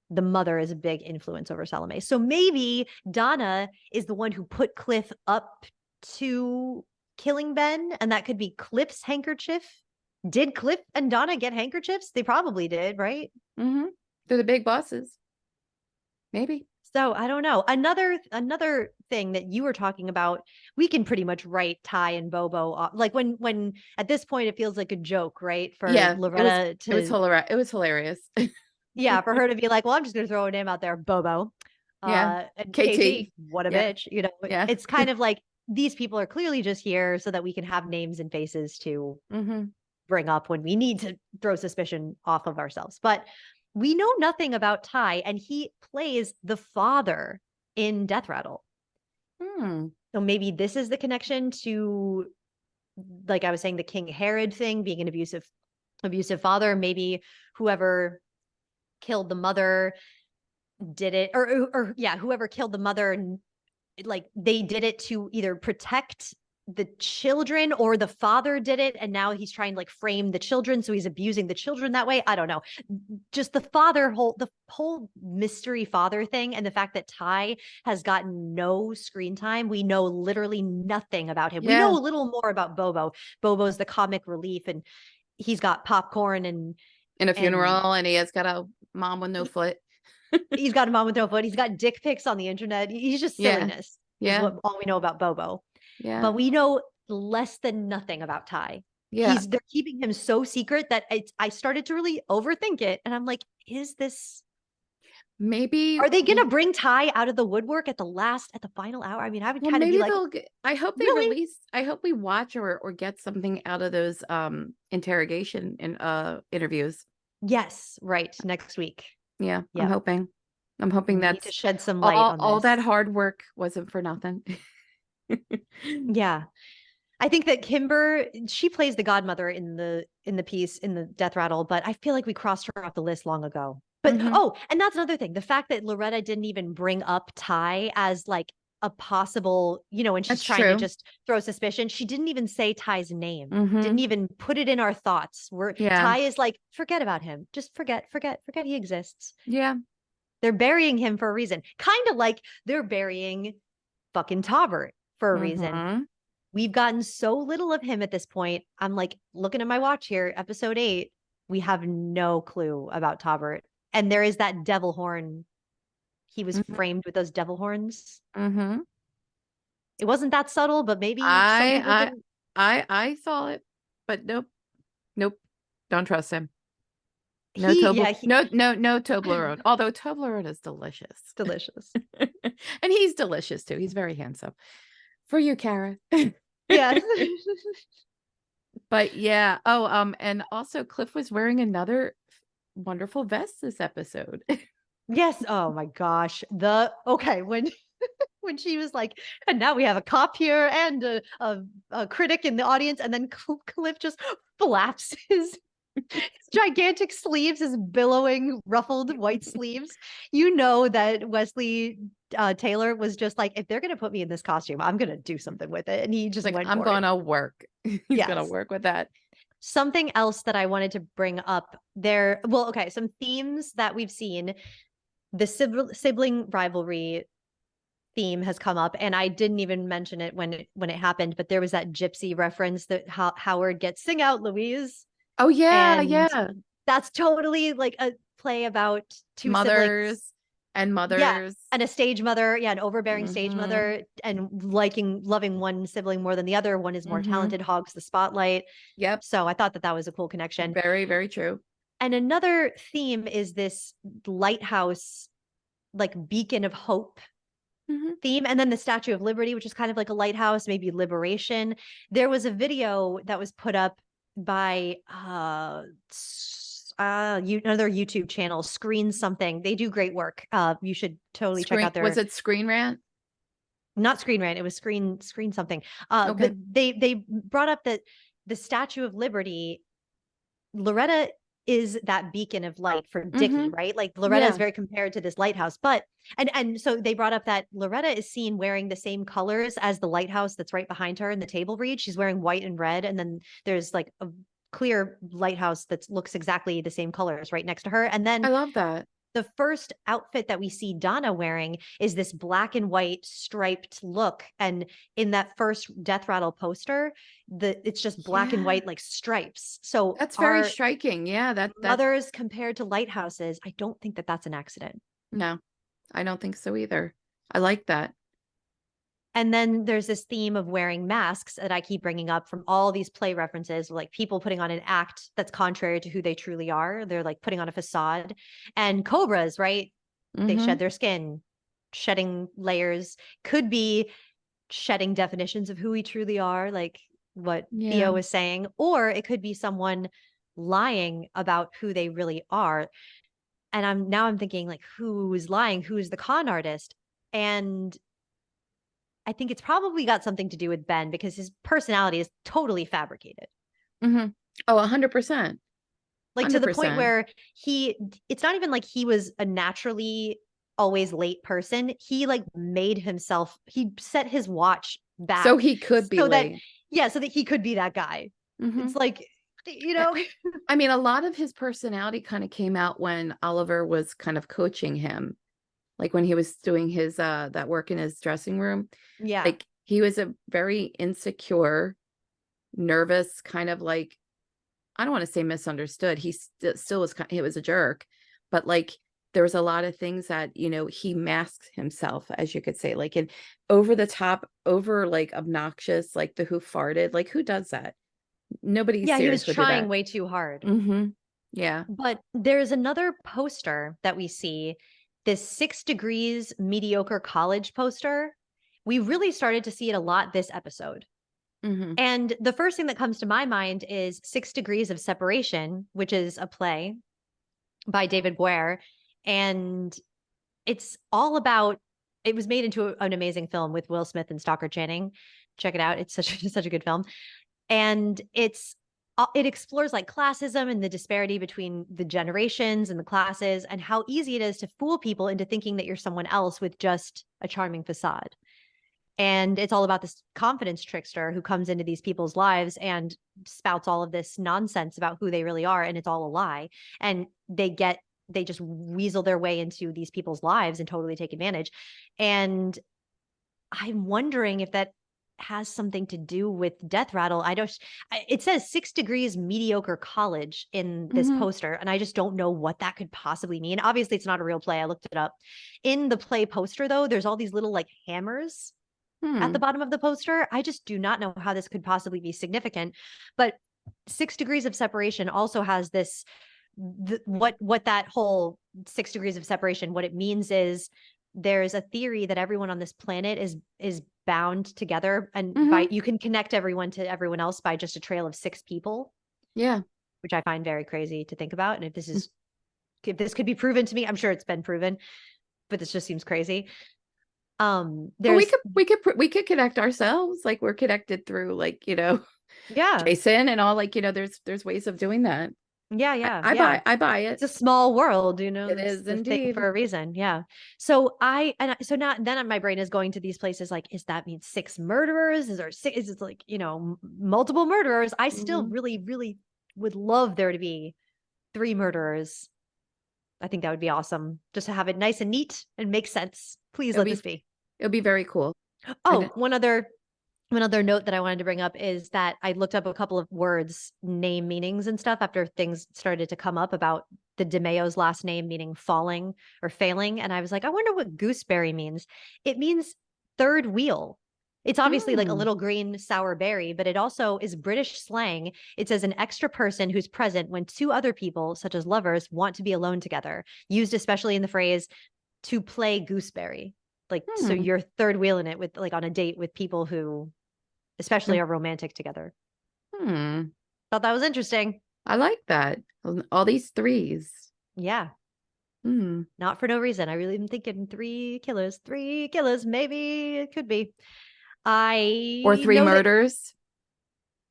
the mother is a big influence over Salome. So maybe Donna is the one who put Cliff up to killing Ben, and that could be Cliff's handkerchief. Did Cliff and Donna get handkerchiefs? They probably did, right? Mhm. They're the big bosses. Maybe. So I don't know. Another thing that you were talking about, we can pretty much write Ty and Bobo off. Like when at this point it feels like a joke, right? For Yeah, Loretta to it was hilarious. yeah, for her to be like, well, I'm just gonna throw a name out there, Bobo. Yeah. And KT. KT, what a Yeah. bitch. Yeah. It's kind of like these people are clearly just here so that we can have names and faces to Mhm. bring up when we need to throw suspicion off of ourselves. But we know nothing about Ty, and he plays the father in Death Rattle. Hmm. So maybe this is the connection to, like I was saying, the King Herod thing, being an abusive father. Maybe whoever killed the mother did it, or yeah, whoever killed the mother, like they did it to either protect the children or the father did it and now he's trying to like frame the children so he's abusing the children that way. I don't know, just the whole mystery father thing and the fact that Ty has gotten no screen time. We know literally nothing about him. We Yeah. know a little more about Bobo's the comic relief and he's got popcorn In a and funeral, and he has got a mom with no he, foot. he's got a mom with no foot. He's got dick pics on the internet. He's just Yeah. silliness is Yeah. what all we know about Bobo. Yeah. But we know less than nothing about Ty. Yeah. They're keeping him so secret that I started to really overthink it. And I'm like, is this maybe, Are they gonna bring Ty out of the woodwork at the final hour? I mean, I would well, kind of be maybe like, they'll get, I hope they really? release, I hope we watch or get something out of those interrogation and interviews. Yes, right. Next week. Yeah, I'm Yep. hoping. I'm hoping We need to that's shed some light on all that this. hard work wasn't for nothing. Yeah. I think that Kimber, she plays the godmother in the piece in the death rattle, but I feel like we crossed her off the list long ago. But Hmm. oh, and that's another thing. The fact that Loretta didn't even bring up Ty as like a possible, when she's That's trying to true. just throw suspicion, she didn't even say Ty's name. Didn't Hmm. even put it in our thoughts. Where Yeah. Ty is like, forget about him. Just forget he exists. Yeah. They're burying him for a reason. Kind of like they're burying fucking Taubert for a reason. Hmm. We've gotten so little of him at this point. I'm like looking at my watch here, episode 8. We have no clue about Taubert. And there is that devil horn. He was Hmm. framed with those devil horns. Hmm. It wasn't that subtle, but maybe some people I didn't. I saw it, but nope. Nope. Don't trust him. No He, Toblerone. yeah, he No Toblerone. Although Toblerone is delicious. delicious. And he's delicious too. He's very handsome. For you, Kara. Yeah. But yeah. Oh, and also Cliff was wearing another wonderful vest this episode. Yes. Oh my gosh. Okay, when she was like, and now we have a cop here and a critic in the audience, and then Cliff just flaps his gigantic sleeves, his billowing, ruffled white sleeves. You know that Wesley Taylor was just like, if they're going to put me in this costume, I'm going to do something with it. And he just Like, went I'm for it. gonna work. He's gonna Yes. work with that. Something else that I wanted to bring up there. Well, okay. Some themes that we've seen. The sibling rivalry theme has come up, and I didn't even mention it when it happened, but there was that gypsy reference that Howard gets, "Sing out, Louise," Oh yeah, and yeah. that's totally like a play about two siblings. Mothers and Yeah, mothers. and a stage mother, yeah, an overbearing stage Hmm. mother, and loving one sibling more than the other. One is more Hmm. talented, hogs the spotlight. Yep. So I thought that that was a cool connection. Very, very true. And another theme is this lighthouse, like beacon of hope Hmm. theme, and then the Statue of Liberty, which is kind of like a lighthouse, maybe liberation. There was a video that was put up by another YouTube channel, Screen Something. They do great work. You should totally check Screen, out was their, it Screen Rant? not Screen Rant, it was Screen Something. Okay. But they brought up that the Statue of Liberty, Loretta is that beacon of light for Dickie, Hmm. right? Like Loretta is Yeah. very compared to this lighthouse, but and so they brought up that Loretta is seen wearing the same colors as the lighthouse that's right behind her in the table read. She's wearing white and red, and then there's like a clear lighthouse that looks exactly the same colors right next to her. And I then love that. the first outfit that we see Donna wearing is this black and white striped look. And in that first Death Rattle poster, it's just black and Yeah. white like stripes. So That's very our striking. Yeah, that mothers compared to lighthouses, I don't think that that's an accident. no, I don't think so either. I like that. And then there's this theme of wearing masks that I keep bringing up from all these play references, like people putting on an act that's contrary to who they truly are. They're like putting on a facade. And cobras, right? They Hmm. shed their skin. Shedding layers could be shedding definitions of who we truly are, like what Yeah. Theo was saying, or it could be someone lying about who they really are. And I'm thinking, like, who is lying? Who is the con artist? And I think it's probably got something to do with Ben, because his personality is totally fabricated. Hmm. Oh, 100%. Like to the point 100%. where it's not even like he was a naturally always late person. He like made himself, he set his watch So back he could be so that, late. yeah, so that he could be that guy. Hmm. It's like, you know, I mean, a lot of his personality kind of came out when Oliver was kind of coaching him, like when he was doing his that work in his dressing room. yeah. Like he was a very insecure, nervous, kind of like, I don't want to say misunderstood. He still was he was a jerk, but like there was a lot of things that, he masked himself, as you could say, like in over the top, over like obnoxious, like the who farted, like who does that? Nobody Yeah, he was serious would do trying that. way too hard. Hmm. Yeah. But there's another poster that we see this 6 degrees mediocre college poster. We really started to see it a lot this episode. Mm-hmm. And the first thing that comes to my mind is 6 Degrees of Separation, which is a play by David Guerre. And it's all about, it was made into an amazing film with Will Smith and Stockard Channing. Check it out. It's such a good film. And it explores like classism and the disparity between the generations and the classes and how easy it is to fool people into thinking that you're someone else with just a charming facade. And it's all about this confidence trickster who comes into these people's lives and spouts all of this nonsense about who they really are. And it's all a lie. And they just weasel their way into these people's lives and totally take advantage. And I'm wondering if that has something to do with Death Rattle. It says 6 degrees mediocre college in this Mm-hmm. poster, and I just don't know what that could possibly mean. Obviously, it's not a real play. I looked it up. In the play poster, though, there's all these little like hammers at the Hmm. bottom of the poster. I just do not know how this could possibly be significant. But 6 Degrees of Separation also has this what that whole 6 degrees of separation, what it means is there's a theory that everyone on this planet is bound together, and Mm-hmm. by you can connect everyone to everyone else by just a trail of 6 people, Yeah. which I find very crazy to think about. And if this could be proven to me, I'm sure it's been proven, but this just seems crazy. But There's we could connect ourselves. Like we're connected through like, yeah, Jason and all, like, there's ways of doing that. yeah, yeah, yeah. I buy it. It's a small world, It it's is the thing indeed. for a reason. Yeah. So now then my brain is going to these places like, is that mean 6 murderers? Is there six? Is it like, multiple murderers? I still Mhm. really, really would love there to be 3 murderers. I think that would be awesome. Just to have it nice and neat and make sense. Please It'll let be this be. it'll be very cool. Oh, And one other note that I wanted to bring up is that I looked up a couple of words, name meanings and stuff after things started to come up about the DeMayo's last name meaning falling or failing. And I was like, I wonder what gooseberry means. It means third wheel. It's obviously like a mm, little green sour berry, but it also is British slang. It says an extra person who's present when two other people, such as lovers, want to be alone together, used especially in the phrase to play gooseberry. Like, so hmm. you're third wheeling it with like on a date with people who especially are romantic together. Hmm. Thought that was interesting. I like that. All these threes. Yeah, Hmm. not for no reason. I really am thinking three killers, maybe it could be. Or I three know that, murders.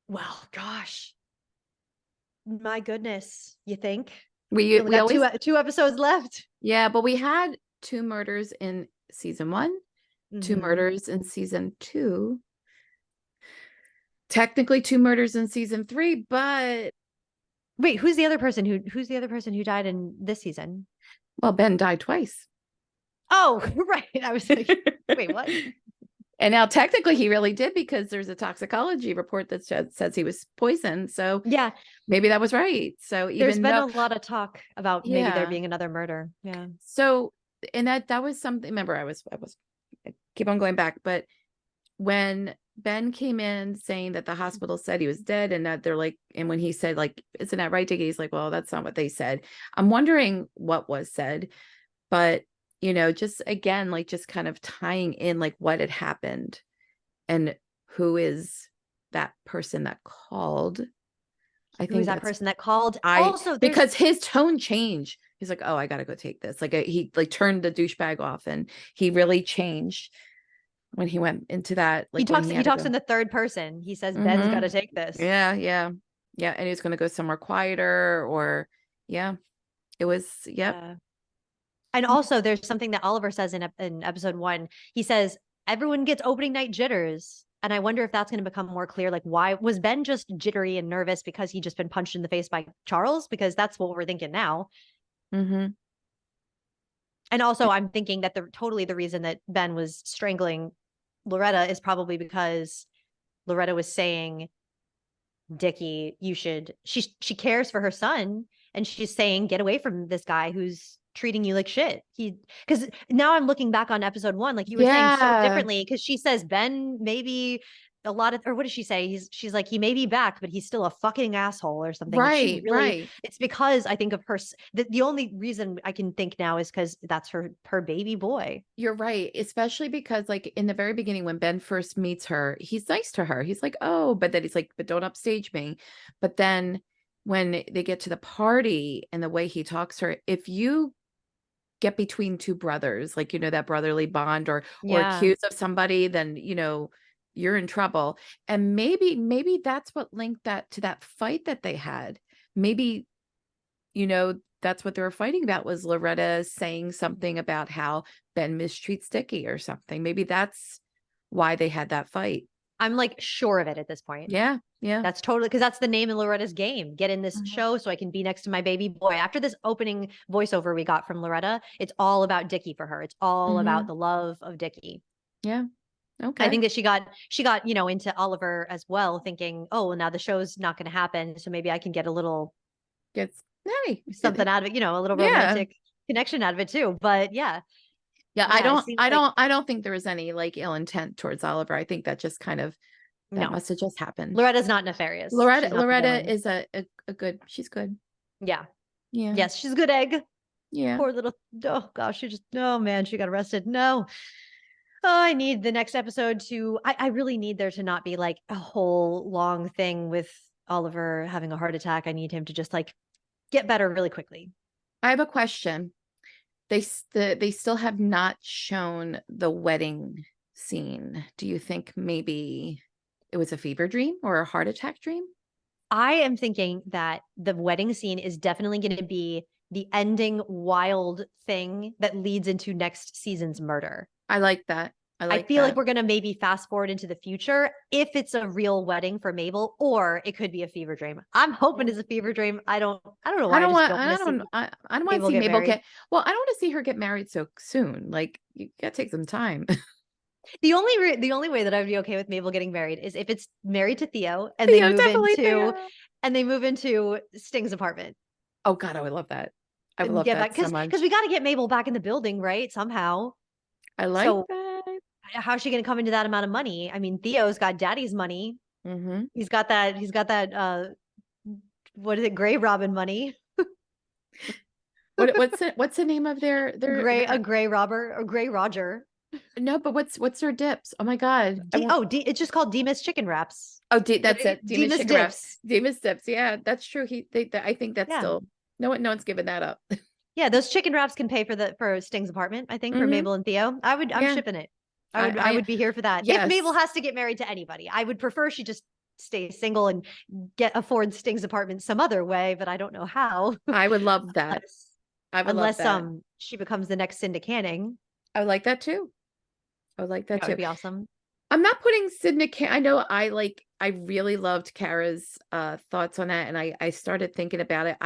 well, gosh, my goodness, you think? We We only we got always two episodes left. Yeah, but we had two murders in season one, two Mm-hmm. murders in season two, technically two murders in season three, but Wait, who's the other person who died in this season? well, Ben died twice. Oh, right. I was like, wait, what? And now technically he really did, because there's a toxicology report that says he was poisoned. So Yeah, maybe that was right. So there's even been though, a lot of talk about maybe there yeah. being another murder. Yeah. So, and that was something, remember, I keep on going back, but when Ben came in saying that the hospital said he was dead, and that they're like, and when he said, like, isn't that right, Diggy? He's like, well, that's not what they said. I'm wondering what was said, but just again, like, just kind of tying in like what had happened and who is that person that called. I Who is think that that's person that called? I Also, there's because his tone changed. He's like, oh, I gotta go take this. Like, he like turned the douchebag off, and he really changed when he went into that, he like when talks he he had to talks go. in the third person. He says Ben's got Mm-hmm. to take this. Yeah, yeah, yeah. And he was going to go somewhere quieter, or yeah, it was. Yep. Yeah. And also there's something that Oliver says in episode 1. He says everyone gets opening night jitters. And I wonder if that's going to become more clear. Like, why was Ben just jittery and nervous because he just been punched in the face by Charles? Because that's what we're thinking now. Mm-hmm. And also, I'm thinking that the reason that Ben was strangling Loretta is probably because Loretta was saying, Dickie, she cares for her son, and she's saying, get away from this guy who's treating you like shit. Because now I'm looking back on episode 1, like you were saying so Yeah. differently, because she says Ben maybe a lot of, or what does she say? She's like, he may be back, but he's still a fucking asshole or something. Like she Right, really, right. it's because I think of her. The only reason I can think now is because that's her baby boy. You're right, especially because, like, in the very beginning when Ben first meets her, he's nice to her. He's like, "Oh," but then he's like, "But don't upstage me." But then when they get to the party and the way he talks to her, if you get between two brothers, like, that brotherly bond, or Yeah. accused of somebody, then, you're in trouble. And maybe that's what linked that to that fight that they had. Maybe, that's what they were fighting about, was Loretta saying something about how Ben mistreats Dickie or something. Maybe that's why they had that fight. I'm like sure of it at this point. Yeah, yeah. That's totally because that's the name of Loretta's game. Get in this Mhm. show so I can be next to my baby boy. After this opening voiceover we got from Loretta, it's all about Dickie for her. It's all about Mhm. the love of Dickie. Yeah. I Okay. think that she got, into Oliver as well, thinking, oh, well, now the show's not going to happen. So maybe I can get a little Gets hey, something out of it, a little yeah. romantic connection out of it too. But yeah, Yeah, I yeah, it don't seems I like don't I don't think there was any, like, ill intent towards Oliver. I think that just kind of that no. must have just happened. Loretta's not nefarious. Loretta She's not the Loretta villain. is a good she's good. Yeah. Yeah. Yes, she's a good egg. Yeah. Poor little, oh gosh, oh man, she got arrested. No. Oh, I need the next episode I really need there to not be like a whole long thing with Oliver having a heart attack. I need him to just like get better really quickly. I have a question. They still have not shown the wedding scene. Do you think maybe it was a fever dream or a heart attack dream? I am thinking that the wedding scene is definitely going to be the ending wild thing that leads into next season's murder. I like that. I I like feel like that. we're going to maybe fast forward into the future if it's a real wedding for Mabel, or it could be a fever dream. I'm hoping it's a fever dream. I don't know I why. I don't just want don't want to see I don't want to Mabel see get Mabel married. well, I don't want to see her get married so soon. Like, you gotta take some time. The only way that I would be okay with Mabel getting married is if it's married to Theo and they Theo, move definitely into Theo. Sting's apartment Oh God, I would love that. I would and love get back that so because much. we got to get Mabel back in the building, right? Somehow. I like So that. how's she going to come into that amount of money? I mean, Theo's got daddy's money. Hmm. He's got that what is it, Gray Robin money. What's the name of A their Gray Robber or Gray Roger. no, but what's their dips? Oh my God. I want It's just called Demas chicken wraps, that's right? it. Demon's Demas chicken wraps. dips. Demon's dips. Yeah, that's true. I think that's Yeah. still no one's given that up. Yeah, those chicken wraps can pay for Sting's apartment, I think, for Hmm. Mabel and Theo. I'm Yeah. shipping it. I I would be here for that. If Mabel yes. has to get married to anybody, I would prefer she just stay single and afford Sting's apartment some other way, but I don't know how. I would love that. unless I would love unless that. she becomes the next Cinda Canning. I would like that too. I would like that That would too. be awesome. I'm not putting Sydney I know I really loved Kara's thoughts on that, and I started thinking about it.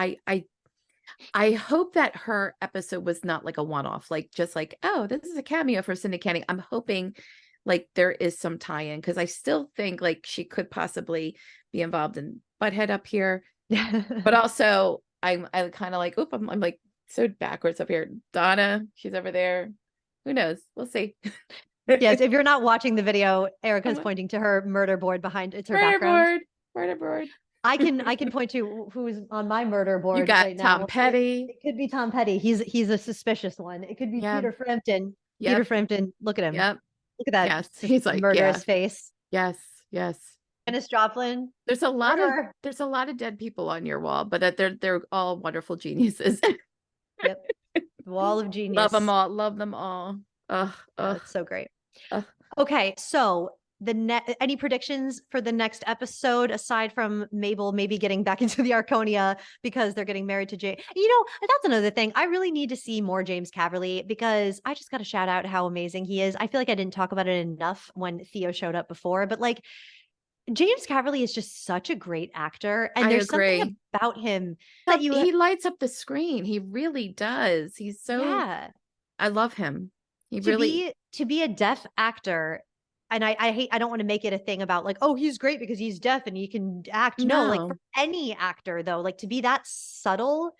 I hope that her episode was not like a one-off, like just like, oh, this is a cameo for Cindy Canning. I'm hoping like there is some tie-in, because I still think like she could possibly be involved in Butthead up here. But also I kind of like, oop, I'm like so backwards up here. Donna, she's over there. Who knows? We'll see. Yes, if you're not watching the video, Erica's I'm like, pointing to her murder board behind it's her murder background. board, murder board. I can point to who's on my murder You board got right Tom now. Petty. It could be Tom Petty. He's a suspicious one. It could be Yeah. Peter Frampton. Peter Yep. Frampton. Look at him. Yep. Look at that Yes. He's like, yeah. murderous face. Yes. Yes. Dennis Joplin. There's a lot of Murderer. there's a lot of dead people on your wall, but that they're all wonderful geniuses. Yep. The wall of Love them genius. all. Love them all. Ugh. Yeah, Ugh. it's so great. Ugh. Okay, so any predictions for the next episode aside from Mabel maybe getting back into the Arconia because they're getting married to James? That's another thing. I really need to see more James Caverly because I just got to shout out how amazing he is. I feel like I didn't talk about it enough when Theo showed up before, but like James Caverly is just such a great actor, and I there's something agree. about him that He lights up the screen. He really does. He's so yeah, I love him. He to really be a deaf actor. And I don't want to make it a thing about like, oh, he's great because he's deaf and he can act. No, like for no. any actor though, like to be that subtle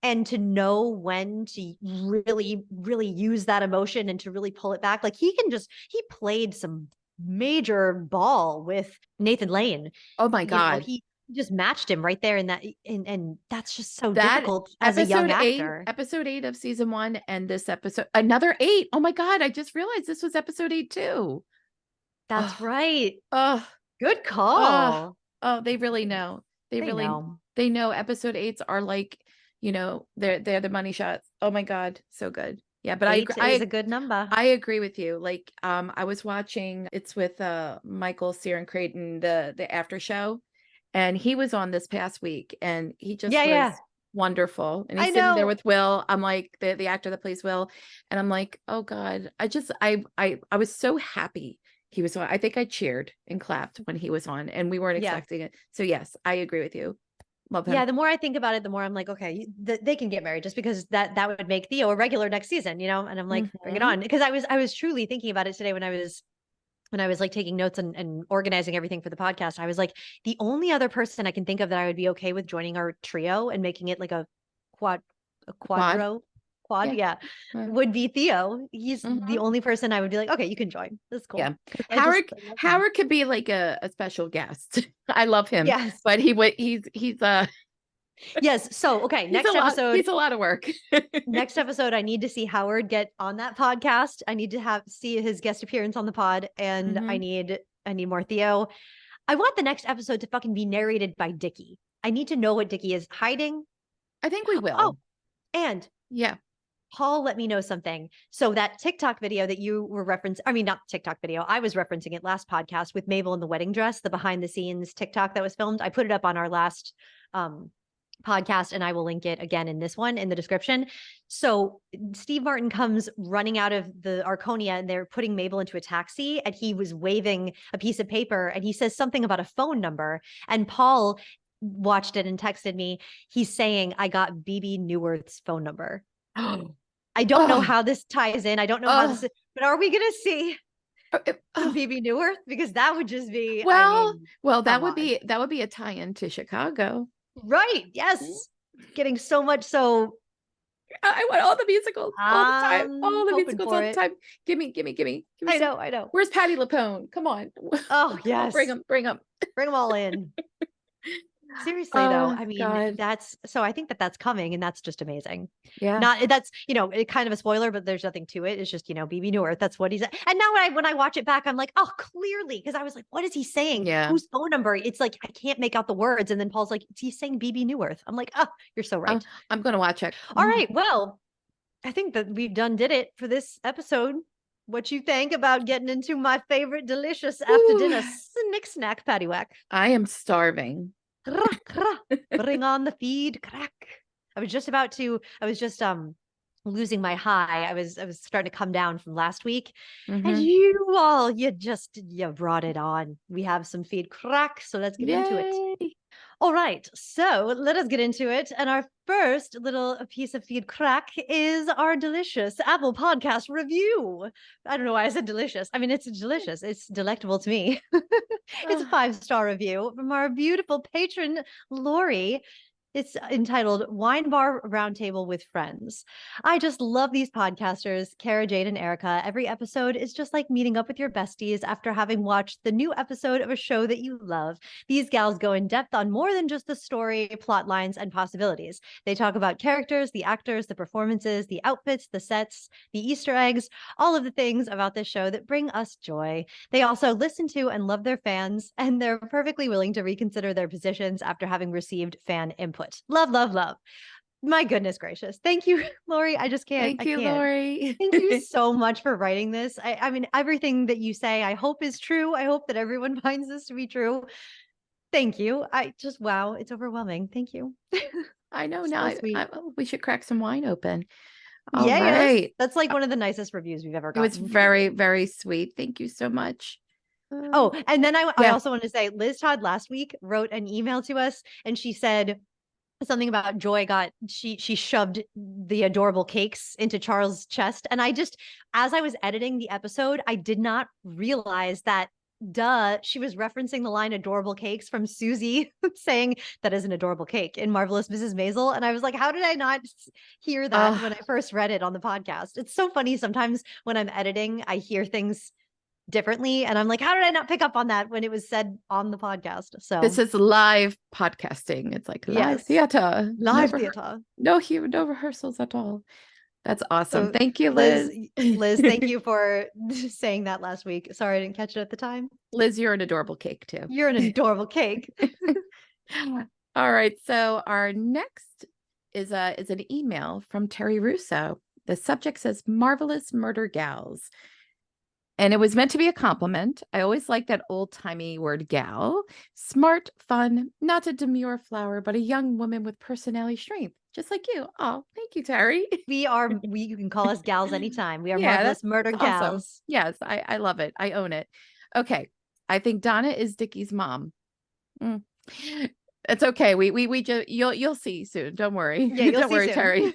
and to know when to really, really use that emotion and to really pull it back. Like he played some major ball with Nathan Lane. Oh my God. He just matched him right there in that, and that's just so That difficult as a young actor. episode 8 of season 1, and this episode, another 8. Oh my God. I just realized this was episode 8 too. That's Oh, right. oh, Good oh, call. oh, they really know. They know. They know episode 8s are like, they're the money shots. Oh my God. So good. Yeah. But Eight is a good number. I agree with you. Like, I was watching, it's with Michael Cera Creighton, the after show, and he was on this past week, and he just Yeah. was wonderful. And I he's sitting there know. with Will. I'm like, the actor that plays Will, and I'm like, oh God, I was so happy he was on. I think I cheered and clapped when he was on, and we weren't Yeah. expecting it. So yes, I agree with you. Love him. Yeah, the more I think about it, the more I'm like, okay, they can get married just because that would make Theo a regular next season, And I'm like, bring it Mhm. on. Because I was truly thinking about it today when I was like taking notes and organizing everything for the podcast. I was like, the only other person I can think of that I would be okay with joining our trio and making it like a Quad. quad, Yeah. yeah, would be Theo. He's the Mhm. only person I would be like, okay, you can join. That's cool. Yeah. I love him. Howard could be like a special guest. I love him. Yes. But he's Yes. So, okay, next episode. He's a lot of work. Next episode, I need to see Howard get on that podcast. I need to see his guest appearance on the pod, and I Mhm. need more Theo. I want the next episode to fucking be narrated by Dickie. I need to know what Dickie is hiding. I think we Oh, will. and Yeah. Paul let me know something. So that TikTok video that you were referencing, I mean, not TikTok video, I was referencing it last podcast with Mabel in the wedding dress, the behind the scenes TikTok that was filmed. I put it up on our last podcast, and I will link it again in this one in the description. So Steve Martin comes running out of the Arconia, and they're putting Mabel into a taxi, and he was waving a piece of paper, and he says something about a phone number, and Paul watched it and texted me. He's saying, I got BB Newworth's phone number. I don't know how this ties in. I don't know how this is, but are we going to see BB Newworth? Because that would just be, that would be a tie-in to Chicago. Right. Yes. Getting so much. So I want all the musicals all the time. All the musicals all the time. Give me. I know. Where's Patti LuPone? Come on. Oh, yes. Bring them. Bring them all in. Seriously, though, I mean, God. I think that's coming, and that's just amazing. Yeah. That's, it kind of a spoiler, but there's nothing to it. It's just, BB Newirth. That's what he's, and now when I watch it back, I'm like, oh, clearly. Cause I was like, what is he saying? Yeah. Whose phone number? It's like, I can't make out the words. And then Paul's like, he's saying BB Newirth. I'm like, oh, you're so right. I'm going to watch it. All right. Well, I think that we've did it for this episode. What you think about getting into my favorite delicious after dinner snick snack paddywhack? I am starving. Bring on the feed crack. I was just losing my high. I was starting to come down from last week. And you brought it on. We have some feed crack, so let's get into it. All right, so let us get into it. And our first little piece of feed crack is our delicious Apple Podcast review. I don't know why I said delicious. I mean, it's delicious. It's delectable to me. It's a 5-star review from our beautiful patron, Lori. It's entitled Wine Bar Roundtable with Friends. I just love these podcasters, Kara, Jade, and Erica. Every episode is just like meeting up with your besties after having watched the new episode of a show that you love. These gals go in depth on more than just the story, plot lines, and possibilities. They talk about characters, the actors, the performances, the outfits, the sets, the Easter eggs, all of the things about this show that bring us joy. They also listen to and love their fans, and they're perfectly willing to reconsider their positions after having received fan input. Love, love, love. My goodness gracious. Thank you, Lori. I just can't. Thank you, Lori. Thank you so much for writing this. I mean, everything that you say, I hope is true. I hope that everyone finds this to be true. Thank you. Wow, it's overwhelming. Thank you. I know. So now we should crack some wine open. All right. Yes. That's like one of the nicest reviews we've ever gotten. It was very, very sweet. Thank you so much. Oh, and then I also want to say Liz Todd last week wrote an email to us, and she said something about Joy she shoved the adorable cakes into Charles' chest. And as I was editing the episode, I did not realize that she was referencing the line adorable cakes from Susie saying that is an adorable cake in Marvelous Mrs. Maisel. And I was like, how did I not hear that when I first read it on the podcast? It's so funny. Sometimes when I'm editing, I hear things differently. And I'm like, how did I not pick up on that when it was said on the podcast? This So is live podcasting. It's like live yes, theater. live theater. No rehearsals at all. That's awesome. So Thank you, Liz, Liz. Liz, thank you for saying that last week. Sorry, I didn't catch it at the time. Liz, you're an adorable cake too. You're an adorable cake. All right. So our next is an email from Terry Russo. The subject says Marvelous Murder Gals. And it was meant to be a compliment. I always like that old-timey word gal. Smart, fun, not a demure flower, but a young woman with personality strength, just like you. Oh, thank you, Terry. You can call us gals anytime. We are Yeah, marvelous murder that's awesome. gals. Yes, I love it. I own it. Okay. I think Donna is Dickie's mom. Mm. It's okay. We just you'll see soon. Don't worry. Yeah, you'll Don't see worry, soon. Terry.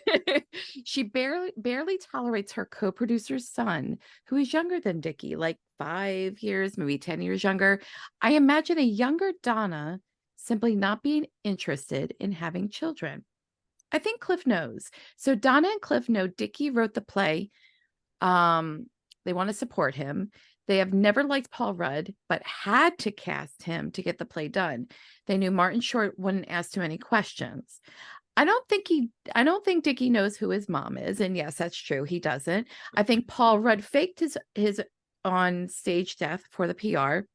She barely tolerates her co-producer's son, who is younger than Dickie, like 5 years, maybe 10 years younger. I imagine a younger Donna simply not being interested in having children. I think Cliff knows. So Donna and Cliff know Dickie wrote the play. They want to support him. They have never liked Paul Rudd, but had to cast him to get the play done. They knew Martin Short wouldn't ask too many questions. I don't think Dickie knows who his mom is. And yes, that's true. He doesn't. I think Paul Rudd faked his on stage death for the PR.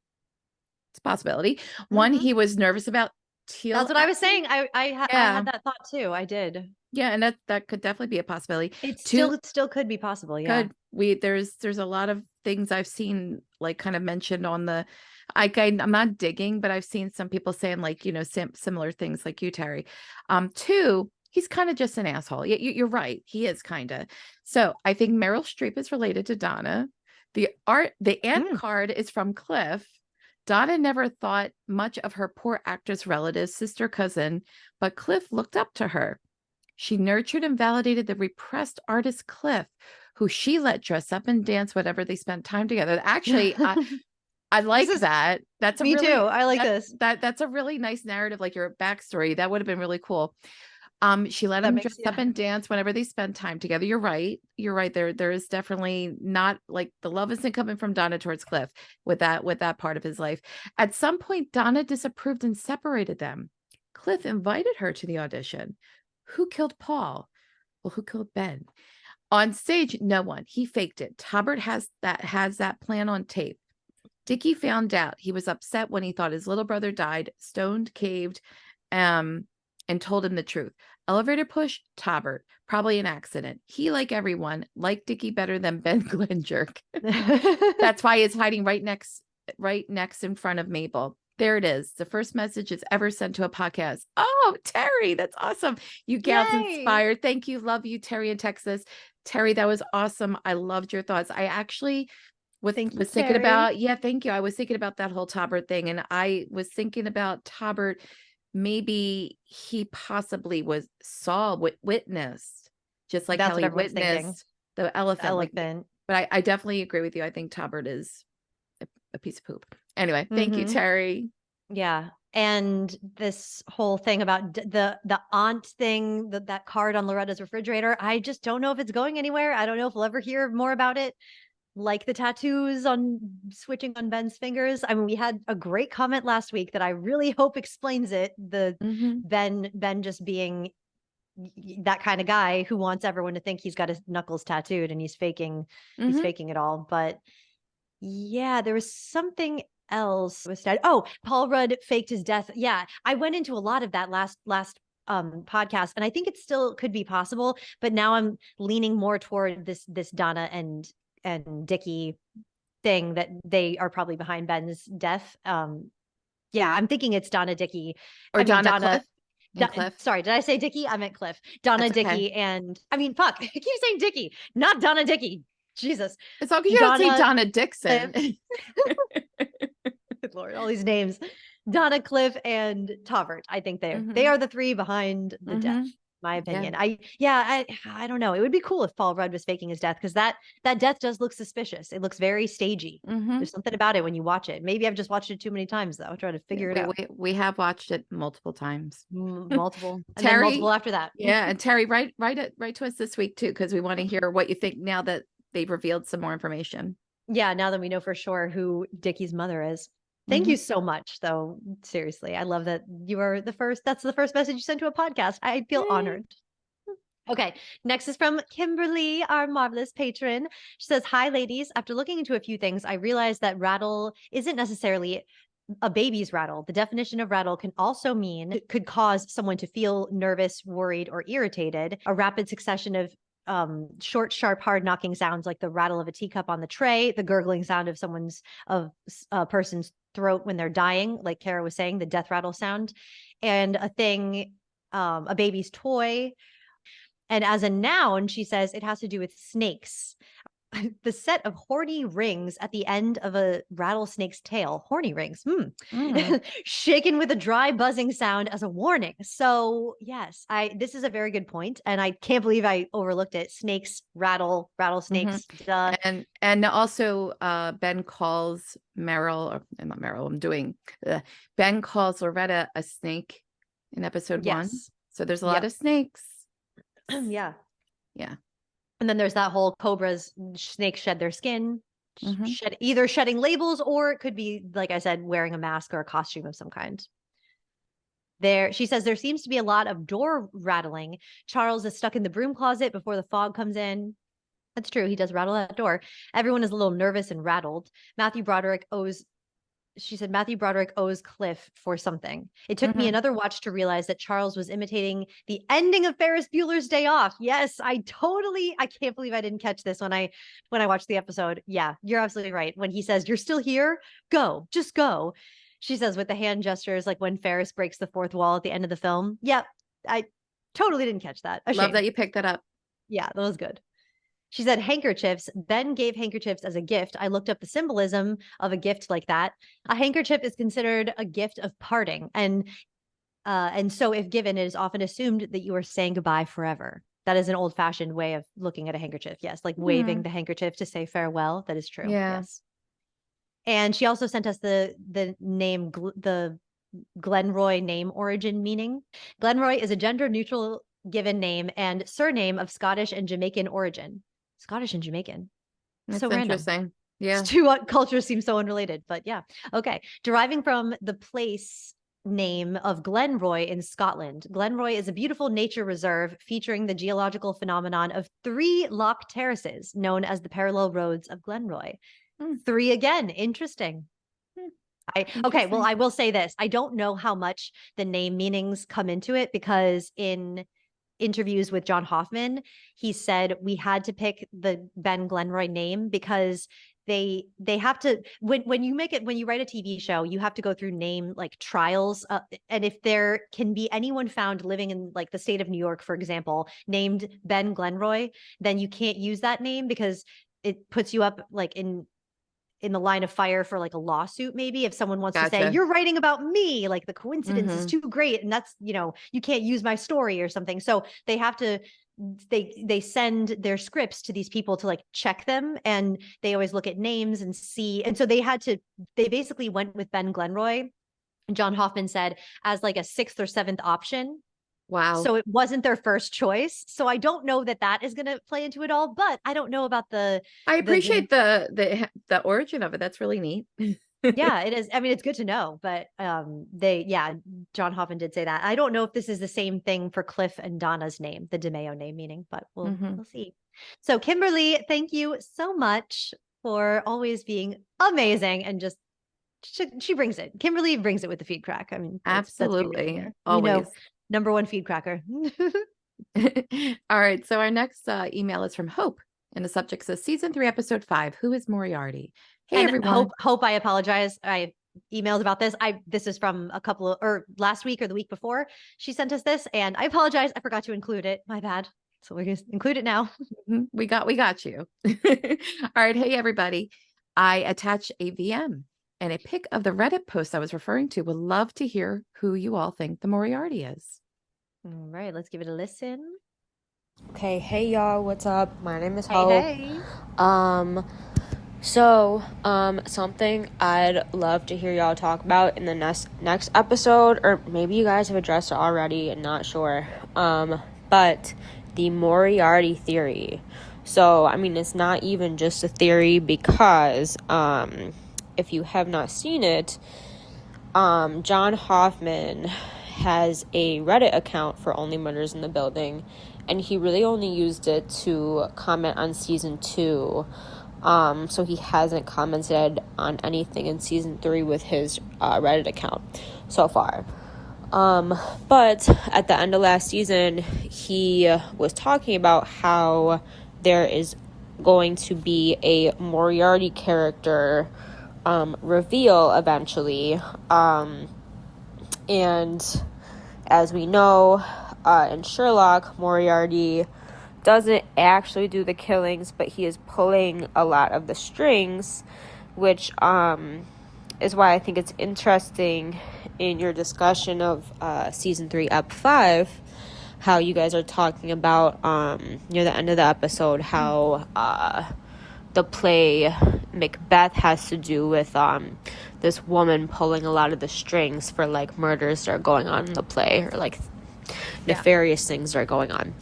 It's a possibility. One, he was nervous about Teal. That's what I was saying. I had that thought too. I did. Yeah, and that could definitely be a possibility. It still could be possible. Yeah. There's a lot of things I've seen like kind of mentioned on the I'm not digging, but I've seen some people saying like, similar things like you, Terry. Two, he's kind of just an asshole. You're right. He is kind of. So I think Meryl Streep is related to Donna. The aunt card is from Cliff. Donna never thought much of her poor actress relative, sister, cousin, but Cliff looked up to her. She nurtured and validated the repressed artist Cliff, who she let dress up and dance whatever they spent time together. Actually, I like that. That's me too. I like this. That's a really nice narrative, like your backstory. That would have been really cool. She let him dress up and dance whenever they spend time together. You're right. You're right. There is definitely not like the love isn't coming from Donna towards Cliff with that part of his life. At some point, Donna disapproved and separated them. Cliff invited her to the audition. Who killed Paul? Well, who killed Ben? On stage, no one. He faked it. Tobert has that plan on tape. Dickie found out. He was upset when he thought his little brother died, stoned, caved, and told him the truth. Elevator push, Tobert. Probably an accident. He, like everyone, liked Dickie better than Ben Glenjerk. That's why he's hiding right next in front of Mabel. There it is. The first message is ever sent to a podcast. Oh, Terry, that's awesome. You gals inspired. Thank you. Love you, Terry in Texas. Terry, that was awesome. I loved your thoughts. I actually was thinking about, thank you. I was thinking about that whole Tobert thing. And I was thinking about Tobert. Maybe he possibly witnessed, just like how he witnessed the elephant. But I definitely agree with you. I think Tobert is a piece of poop. Anyway, thank you, Terry. Yeah. And this whole thing about the aunt thing, that card on Loretta's refrigerator, I just don't know if it's going anywhere. I don't know if we'll ever hear more about it. Like the tattoos on switching on Ben's fingers. I mean, we had a great comment last week that I really hope explains it. Ben just being that kind of guy who wants everyone to think he's got his knuckles tattooed and he's faking it all. But yeah, there was something else was said. Oh, Paul Rudd faked his death. Yeah, I went into a lot of that last podcast, and I think it still could be possible. But now I'm leaning more toward this Donna and Dickie thing, that they are probably behind Ben's death. Yeah, I'm thinking it's Donna, Dickie, or Donna. Cliff. Sorry, did I say Dickie? I meant Cliff. Donna, Dickie, and I mean, fuck, I keep saying Dickie, not Donna, Dickie. Jesus. It's all because you don't say Donna Dixon. Good Lord, all these names. Donna, Cliff, and Tobert. I think they are the three behind the death. My opinion. I don't know. It would be cool if Paul Rudd was faking his death, because that death does look suspicious. It looks very stagey. There's something about it when you watch it. Maybe I've just watched it too many times though. Trying to figure it out. We have watched it multiple times. Multiple. And Terry, then multiple after that. Yeah. And Terry, write to us this week too, because we want to hear what you think now that they've revealed some more information. Yeah, now that we know for sure who Dickie's mother is. Thank Mm-hmm. you so much, though. Seriously, I love that you are the first. That's the first message you sent to a podcast. I feel Yay. honored. Okay, next is from Kimberly, our marvelous patron. She says, "Hi, ladies. After looking into a few things, I realized that rattle isn't necessarily a baby's rattle. The definition of rattle can also mean it could cause someone to feel nervous, worried, or irritated. A rapid succession of short, sharp, hard knocking sounds like the rattle of a teacup on the tray, the gurgling sound of a person's throat when they're dying, like Kara was saying, the death rattle sound, and a baby's toy. And as a noun, she says it has to do with snakes. The set of horny rings at the end of a rattlesnake's tail, horny rings, Mm. shaken with a dry buzzing sound as a warning. So yes, I this is a very good point, and I can't believe I overlooked it. Snakes, Mm-hmm. rattlesnakes, duh. And also Ben calls Meryl, or not Meryl, Ben calls Loretta a snake in episode 1. Yes, So there's a lot yep, of snakes. yeah. Yeah. And then there's that whole snakes shed their skin, Mm-hmm. either shedding labels, or it could be, like I said, wearing a mask or a costume of some kind. She says there seems to be a lot of door rattling. Charles is stuck in the broom closet before the fog comes in. That's true. He does rattle that door. Everyone is a little nervous and rattled. She said Matthew Broderick owes Cliff for something. It took me Mm-hmm. another watch to realize that Charles was imitating the ending of Ferris Bueller's Day Off. Yes, I can't believe I didn't catch this when I watched the episode. Yeah, you're absolutely right. When he says, "You're still here? Go, just go." She says with the hand gestures, like when Ferris breaks the fourth wall at the end of the film. Yep, I totally didn't catch that. A Love shame. that you picked that up. Yeah, that was good. She said handkerchiefs. Ben gave handkerchiefs as a gift. I looked up the symbolism of a gift like that. A handkerchief is considered a gift of parting, and so if given, it is often assumed that you are saying goodbye forever. That is an old-fashioned way of looking at a handkerchief. Yes, like waving Hmm. the handkerchief to say farewell. That is true. Yeah. Yes. And she also sent us the name, the Glenroy name origin meaning. Glenroy is a gender neutral given name and surname of Scottish and Jamaican origin. Scottish and Jamaican. So That's random. interesting. Yeah. Two cultures seem so unrelated, but yeah. Okay. Deriving from the place name of Glenroy in Scotland. Glenroy is a beautiful nature reserve featuring the geological phenomenon of 3 lock terraces known as the parallel roads of Glenroy. Hmm. 3 again. Interesting. Okay, well, Interesting. I will say this. I don't know how much the name meanings come into it because in interviews with John Hoffman, he said we had to pick the Ben Glenroy name because they have to when you write a TV show, you have to go through name like trials, and if there can be anyone found living in like the state of New York, for example, named Ben Glenroy, then you can't use that name because it puts you up like in the line of fire for like a lawsuit, maybe if someone wants to say Gotcha. you're writing about me, like the coincidence is Mm-hmm. too great and that's, you can't use my story or something. So they have to they send their scripts to these people to like check them, and they always look at names and see, and so they basically went with Ben Glenroy, John Hoffman said, as like a 6th or 7th option. Wow. So it wasn't their first choice. So I don't know that is going to play into it all, but I don't know about I the appreciate the origin of it. That's really neat. yeah, it is. I mean, it's good to know, but John Hoffman did say that. I don't know if this is the same thing for Cliff and Donna's name, the DeMeo name meaning, but Mm-hmm. we'll see. So Kimberly, thank you so much for always being amazing and just she brings it. Kimberly brings it with the feed crack. I mean, let's be real Absolutely. here. Always. Number one feed cracker. All right. So our next email is from Hope, and the subject says season 3, episode 5. Who is Moriarty? Hey, And everyone. Hope, I apologize. I emailed about this. This is from or last week or the week before. She sent us this, and I apologize. I forgot to include it. My bad. So we're gonna include it now. We got you. All right. Hey, everybody. I attach a VM and a pic of the Reddit post I was referring to. Would love to hear who you all think the Moriarty is. All right, let's give it a listen. Okay, hey y'all, what's up? My name is Hey, Hope. hey. Something I'd love to hear y'all talk about in the next episode, or maybe you guys have addressed it already, I'm not sure. But the Moriarty theory. So, I mean, it's not even just a theory because if you have not seen it, John Hoffman has a Reddit account for Only Murders in the Building, and he really only used it to comment on season 2. So he hasn't commented on anything in season 3 with his Reddit account so far. But at the end of last season, he was talking about how there is going to be a Moriarty character reveal eventually. And as we know, in Sherlock, Moriarty doesn't actually do the killings, but he is pulling a lot of the strings, which is why I think it's interesting in your discussion of season 3, ep 5, how you guys are talking about near the end of the episode how the play Macbeth has to do with this woman pulling a lot of the strings for like murders that are going on in the play, or like nefarious things that are going on.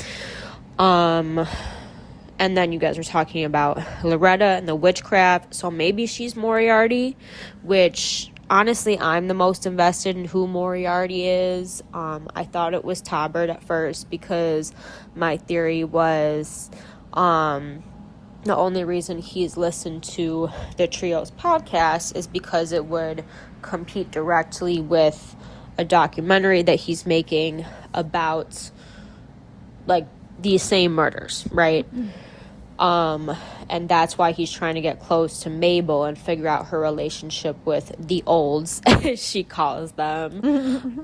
And then you guys were talking about Loretta and the witchcraft, so maybe she's Moriarty, which honestly I'm the most invested in who Moriarty is. I thought it was Tobbert at first because my theory was the only reason he's listened to the Trio's podcast is because it would compete directly with a documentary that he's making about like these same murders, right? And that's why he's trying to get close to Mabel and figure out her relationship with the olds, as she calls them,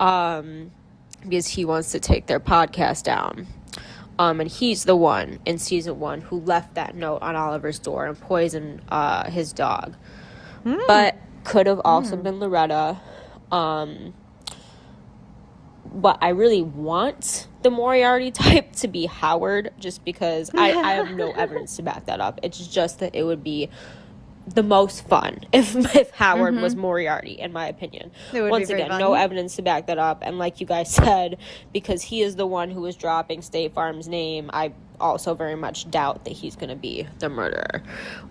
because he wants to take their podcast down. And he's the one in season 1 who left that note on Oliver's door and poisoned his dog. But could have also been Loretta. But I really want the Moriarty type to be Howard, just because I have no evidence to back that up. It's just that it would be the most fun if Howard was Moriarty, in my opinion. Once again, no evidence to back that up. And like you guys said, because he is the one who was dropping State Farm's name, I also very much doubt that he's going to be the murderer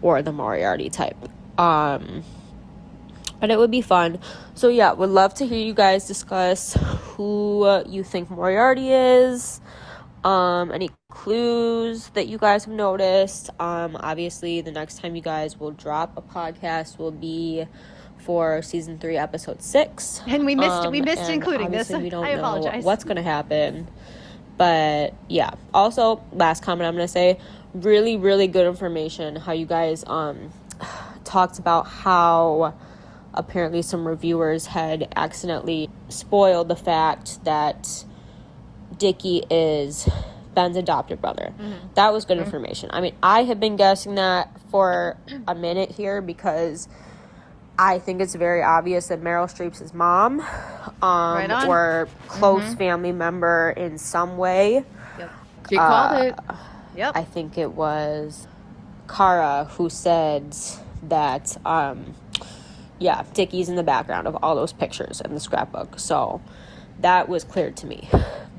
or the Moriarty type. But it would be fun. So yeah, would love to hear you guys discuss who you think Moriarty is. Any clues that you guys have noticed. Obviously the next time you guys will drop a podcast will be for season 3, episode 6. And we missed including this. We don't I know apologize. what's going to happen. But yeah, also last comment I'm going to say, really, really good information. How you guys talked about how apparently some reviewers had accidentally spoiled the fact that Dickie is Ben's adopted brother. That was good information. I mean, I have been guessing that for a minute here because I think it's very obvious that Meryl Streep's his mom, or close family member in some way. She called it. I think it was Kara who said that Dickie's in the background of all those pictures in the scrapbook. So that was clear to me.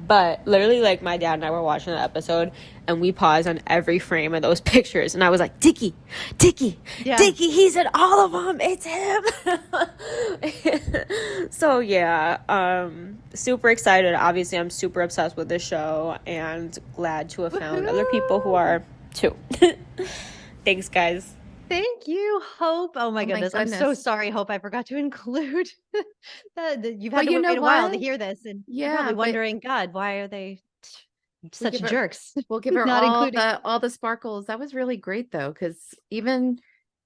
But literally, like, my dad and I were watching the episode and we paused on every frame of those pictures and I was like, Dickie, he's in all of them. It's him. So yeah, super excited. Obviously, I'm super obsessed with this show and glad to have found other people who are too. Thanks, guys. Thank you, Hope. Oh my goodness. I'm so sorry, Hope. I forgot to include that you've had to wait a while to hear this, and you're probably wondering, God, why are they such jerks? We'll give her all the sparkles. That was really great though, because even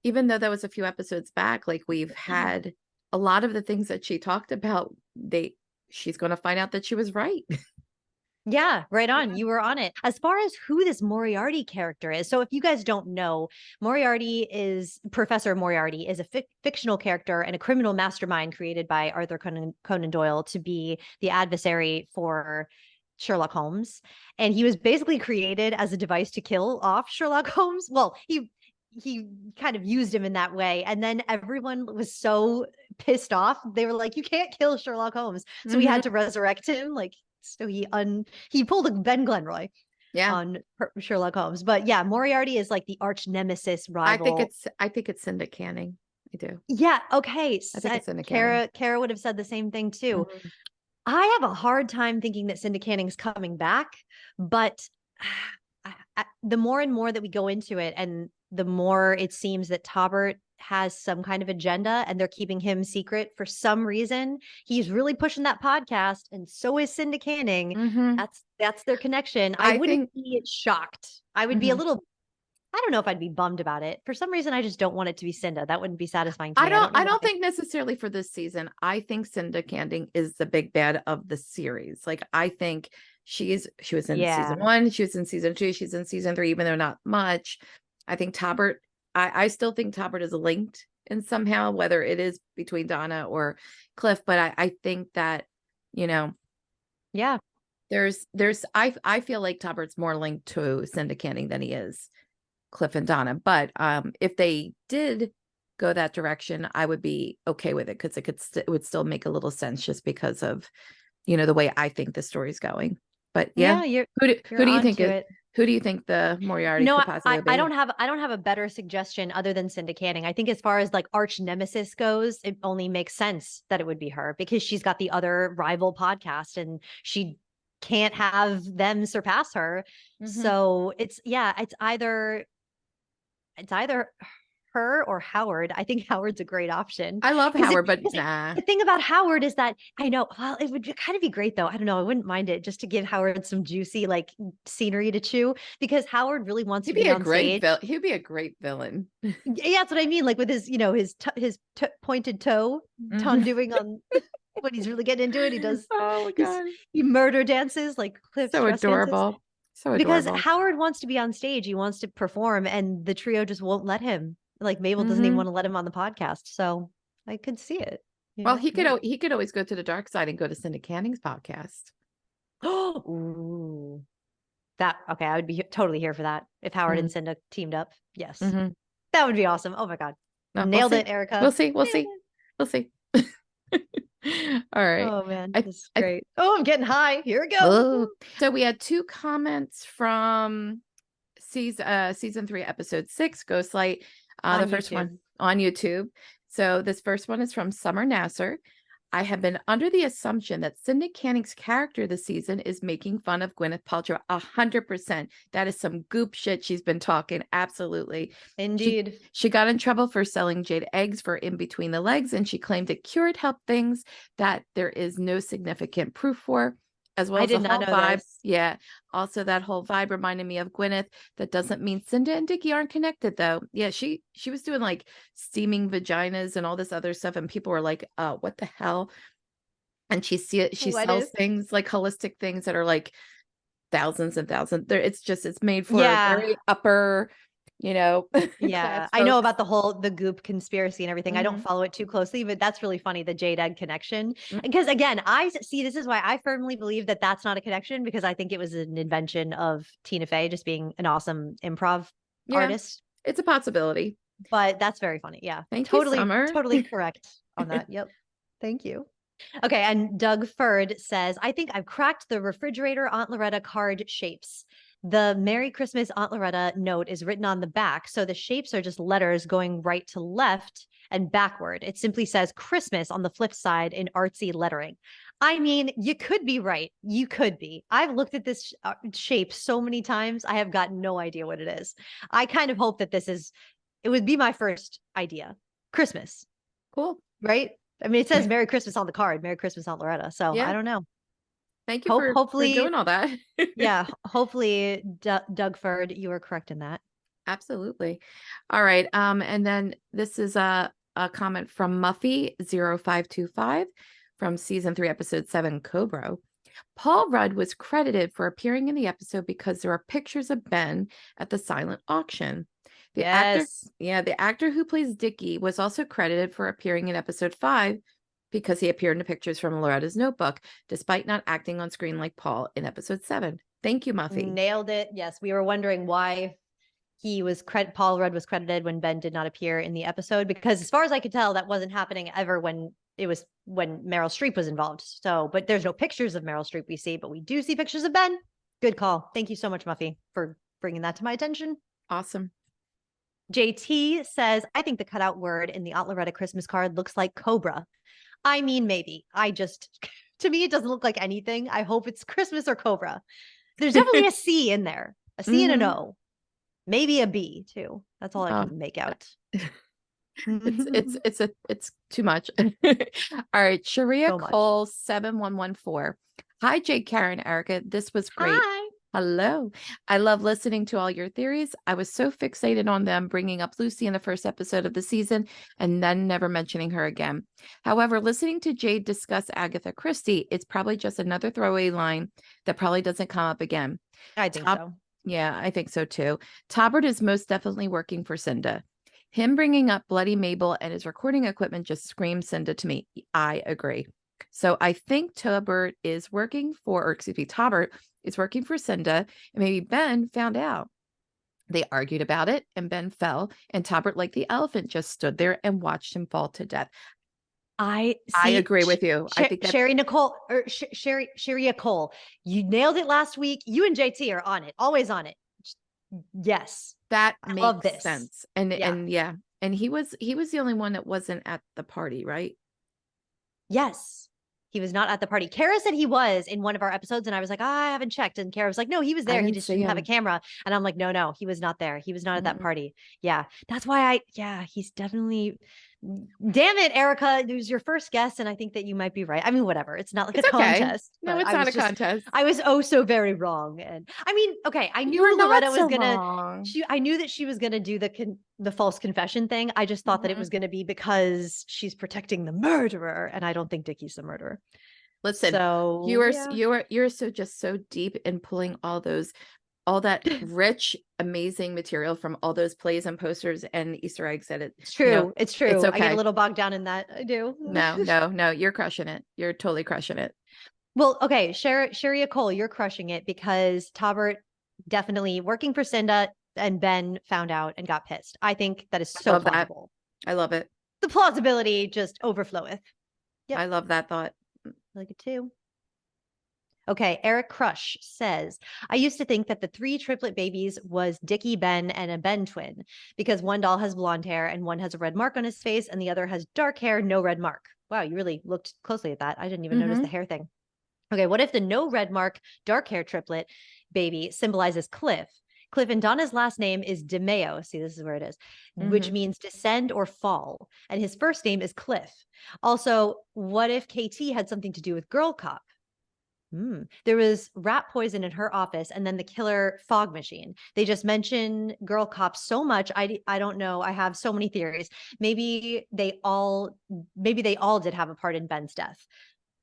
though that was a few episodes back, like we've had a lot of the things that she talked about, she's going to find out that she was right. Yeah, right on. You were on it. As far as who this Moriarty character is, so if you guys don't know, Professor Moriarty is a fictional character and a criminal mastermind created by Arthur Conan Doyle to be the adversary for Sherlock Holmes. And he was basically created as a device to kill off Sherlock Holmes. Well, he kind of used him in that way. And then everyone was so pissed off. They were like, you can't kill Sherlock Holmes. So he had to resurrect him. So he pulled a Ben Glenroy. on Sherlock Holmes. But yeah, Moriarty is like the arch nemesis rival. I think it's Cinda Canning. I do. Yeah. Okay. I think it's Cinda Canning. Kara would have said the same thing too. Mhm. I have a hard time thinking that Cinda Canning's coming back, but the more and more that we go into it, and the more it seems that Taubert has some kind of agenda and they're keeping him secret for some reason. He's really pushing that podcast, and so is Cinda Canning. Mhm. That's their connection. I wouldn't be shocked. I would be a little, I don't know if I'd be bummed about it. For some reason, I just don't want it to be Cinda. That wouldn't be satisfying to me. I don't think necessarily for this season. I think Cinda Canning is the big bad of the series. Like, I think she was in season 1, she was in season 2, she's in season 3, even though not much. I think Taubert, I still think Taubert is linked in somehow, whether it is between Donna or Cliff, but I think that, I feel like Taubert's more linked to Cinda Canning than he is Cliff and Donna. But if they did go that direction, I would be okay with it, because it would still make a little sense, just because of the way I think the story's going. But who do you think who do you think the Moriarty could possibly be? I don't have a better suggestion other than Cinda Canning. I think as far as like arch nemesis goes, it only makes sense that it would be her, because she's got the other rival podcast and she can't have them surpass her. So it's either her or Howard. I think Howard's a great option. I love Howard, but nah. The thing about Howard is that I know, well, it would kind of be great though. I don't know. I wouldn't mind it, just to give Howard some juicy like scenery to chew, because Howard really wants to be on stage. He'd be a great villain. Yeah, that's what I mean. Like with his, his pointed toe doing on when he's really getting into it. He does. Oh my God. He murder dances like Cliff. So adorable. Dances. So adorable. Because Howard wants to be on stage. He wants to perform, and the trio just won't let him. Like Mabel doesn't even want to let him on the podcast. So I could see it. Well, he could always go to the dark side and go to Cinda Canning's podcast. Ooh. Okay. I would be totally here for that. If Howard and Cinda teamed up. Yes. That would be awesome. Oh my God. No, Nailed it, Erica. We'll see. We'll see. All right. Oh man, this is great. I'm getting high. Here we go. Oh. So we had 2 comments from season 3, episode 6, Ghostlight. The first one on YouTube. So this first one is from Summer Nasser. I have been under the assumption that Cinda Canning's character this season is making fun of Gwyneth Paltrow. 100%. That is some goop shit she's been talking. Absolutely. Indeed. She got in trouble for selling jade eggs for in between the legs, and she claimed it cured health things that there is no significant proof for. As well as the whole vibe. Yeah. Also, that whole vibe reminded me of Gwyneth. That doesn't mean Cinda and Dickie aren't connected, though. Yeah, she was doing like steaming vaginas and all this other stuff, and people were like, what the hell? And she sells things like holistic things that are like thousands and thousands. It's made for very upper, Yeah, I know about the goop conspiracy and everything. I don't follow it too closely, but that's really funny, the jade egg connection. Because again, this is why I firmly believe that that's not a connection, because I think it was an invention of Tina Fey just being an awesome improv artist. It's a possibility, but that's very funny. Yeah, thank you, Summer. Totally correct on that. Yep, thank you. Okay, and Doug Ferd says, I think I've cracked the refrigerator Aunt Loretta card shapes. The Merry Christmas Aunt Loretta note is written on the back, so the shapes are just letters going right to left and backward. It simply says Christmas on the flip side in artsy lettering. I mean, you could be right. You could be. I've looked at this shape so many times. I have got no idea what it is. I kind of hope that it would be my first idea. Christmas. Cool. Right? I mean, it says Merry Christmas on the card. Merry Christmas, Aunt Loretta. So I don't know. Thank you hopefully, for doing all that. Yeah. Hopefully, Doug Ferd, you were correct in that. Absolutely. All right. And then this is a comment from Muffy0525 from season 3, episode 7, Cobra. Paul Rudd was credited for appearing in the episode because there are pictures of Ben at the silent auction. The actor who plays Dickie was also credited for appearing in episode 5 because he appeared in the pictures from Loretta's notebook, despite not acting on screen like Paul in episode 7. Thank you, Muffy. Nailed it. Yes, we were wondering why Paul Rudd was credited when Ben did not appear in the episode, because as far as I could tell, that wasn't happening ever when Meryl Streep was involved. So, but there's no pictures of Meryl Streep we see, but we do see pictures of Ben. Good call. Thank you so much, Muffy, for bringing that to my attention. Awesome. JT says, I think the cutout word in the Aunt Loretta Christmas card looks like Cobra. I mean, maybe. To me, it doesn't look like anything. I hope it's Christmas or Cobra. There's definitely a C in there, a C and an Mhm. O, maybe a B too. That's all I Oh. can make out. It's too much. All right, Sharia So much. Cole 7114. Hi, Jake, Karen, Erica. This was great. Hi. Hello. I love listening to all your theories. I was so fixated on them bringing up Lucy in the first episode of the season and then never mentioning her again. However, listening to Jade discuss Agatha Christie, it's probably just another throwaway line that probably doesn't come up again. I think so. Yeah, I think so too. Taubert is most definitely working for Cinda. Him bringing up Bloody Mabel and his recording equipment just screams Cinda to me. I agree. So I think Taubert is working for Cinda, and maybe Ben found out. They argued about it, and Ben fell, and Taubert, like the elephant, just stood there and watched him fall to death. I agree with you. I think Sherry Nicole or Sherry Nicole, you nailed it last week. You and JT are on it, always on it. Yes, that I love makes this. sense. And he was the only one that wasn't at the party, right? Yes. He was not at the party. Kara said he was in one of our episodes, and I was like, I haven't checked. And Kara was like, no, he was there. He just didn't have a camera. And I'm like, no, he was not there. He was not at that party. Yeah. That's why he's definitely, damn it, Erica. It was your first guess. And I think that you might be right. I mean, whatever. It's not like a contest. No, it's not a contest. I was oh so very wrong. And I mean, okay, I knew Loretta was gonna, I knew that she was gonna do the false confession thing. I just thought that it was going to be because she's protecting the murderer, and I don't think Dickie's the murderer. Listen, so, you're so deep in pulling all that rich, amazing material from all those plays and posters and Easter eggs that it's true. It's true. It's okay. I get a little bogged down in that. I do. No, you're crushing it. You're totally crushing it. Well, okay, Sherry Cole, you're crushing it because Taubert definitely working for Cinda, and Ben found out and got pissed. I think that is so plausible. I love it. The plausibility just overfloweth. Yep. I love that thought. I like it too. Okay, Eric Crush says, I used to think that the 3 triplet babies was Dickie, Ben, and a Ben twin because one doll has blonde hair and one has a red mark on his face and the other has dark hair, no red mark. Wow, you really looked closely at that. I didn't even notice the hair thing. Okay, what if the no red mark, dark hair triplet baby symbolizes Cliff? Cliff and Donna's last name is DeMeo. See, this is where it is, which means descend or fall. And his first name is Cliff. Also, what if KT had something to do with Girl Cop? There was rat poison in her office and then the killer fog machine. They just mention Girl Cop so much. I don't know. I have so many theories. Maybe they all did have a part in Ben's death.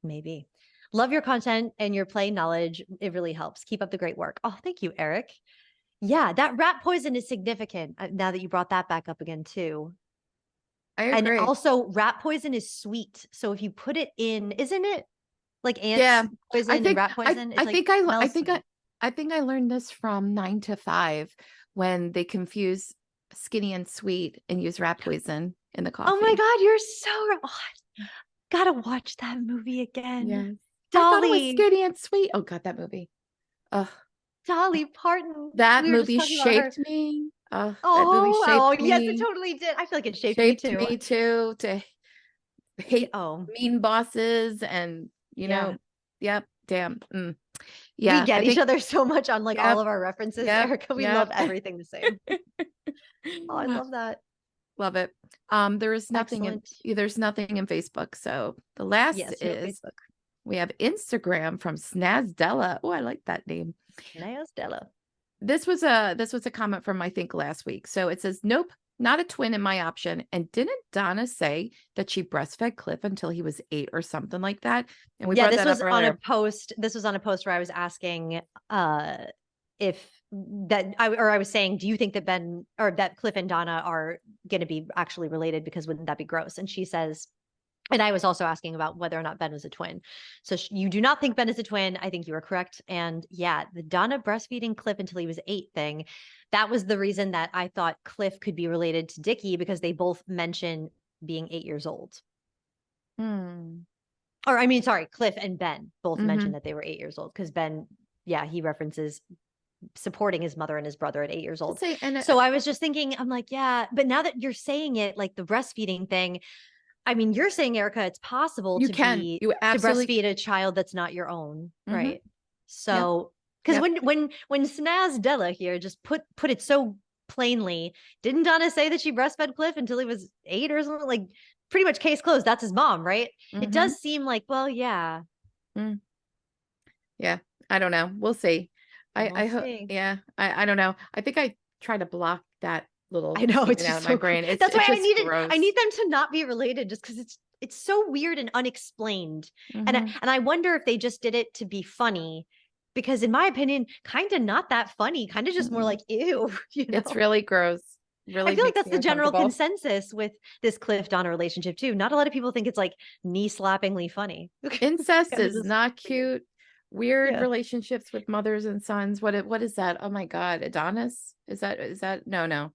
Maybe. Love your content and your play knowledge. It really helps. Keep up the great work. Oh, thank you, Eric. Yeah, that rat poison is significant now that you brought that back up again, too. I agree. And also, rat poison is sweet. So if you put it in, isn't it like ants poison and rat poison? I think I learned this from 9 to 5 when they confuse skinny and sweet and use rat poison in the coffee. Oh my God, you're so gotta watch that movie again. Yes. Dolly. I thought it was Skinny and Sweet. Oh God, that movie. Ugh. Dolly Parton. That movie shaped me. That movie shaped me. Yes, it totally did. I feel like it shaped me too. To hate mean bosses and yep. Damn. Yeah. We get each other so much on like all of our references, Erica. We love everything the same. Oh, I love that. Love it. There's nothing in Facebook. So the last is we have Instagram from Snazdella. Oh, I like that name. Snazdella. This was a comment from I think last week. So it says, nope, not a twin in my option. And didn't Donna say that she breastfed Cliff until he was 8 or something like that? And we this was on a post. This was on a post where I was asking if that I was saying, do you think that Ben or that Cliff and Donna are going to be actually related? Because wouldn't that be gross? And she says, and I was also asking about whether or not Ben was a twin. So you do not think Ben is a twin. I think you are correct. And yeah, the Donna breastfeeding Cliff until he was 8 thing, that was the reason that I thought Cliff could be related to Dickie because they both mention being 8 years old. Or I mean, sorry, Cliff and Ben both mentioned that they were 8 years old because Ben yeah, he references supporting his mother and his brother at 8 years old. So I was just thinking, I'm like, yeah, but now that you're saying it, like the breastfeeding thing, I mean, you're saying, Erica, it's possible you to can, be you to absolutely, breastfeed a child that's not your own, right? Yep. So, because Yep. when Snaz Della here just put it so plainly, didn't Donna say that she breastfed Cliff until he was 8 or something? Like, pretty much case closed. That's his mom, right? It does seem like, well, yeah. Yeah, I don't know. We'll see. I hope. See. Yeah, I don't know. I think I try to block that little I know it's statement out just of so my brain. It's that's why just gross. I need them to not be related just because it's so weird and unexplained. And I wonder if they just did it to be funny, because in my opinion, kind of not that funny, kind of just more like ew, you know. It's really gross. Really I feel like makes that's me the general uncomfortable. consensus with this Cliff Donna relationship too. Not a lot of people think it's like knee slappingly funny. Incest Kinda is just not weird. cute. Weird Yeah. relationships with mothers and sons. What is that? Oh my God, Adonis? Is that no, not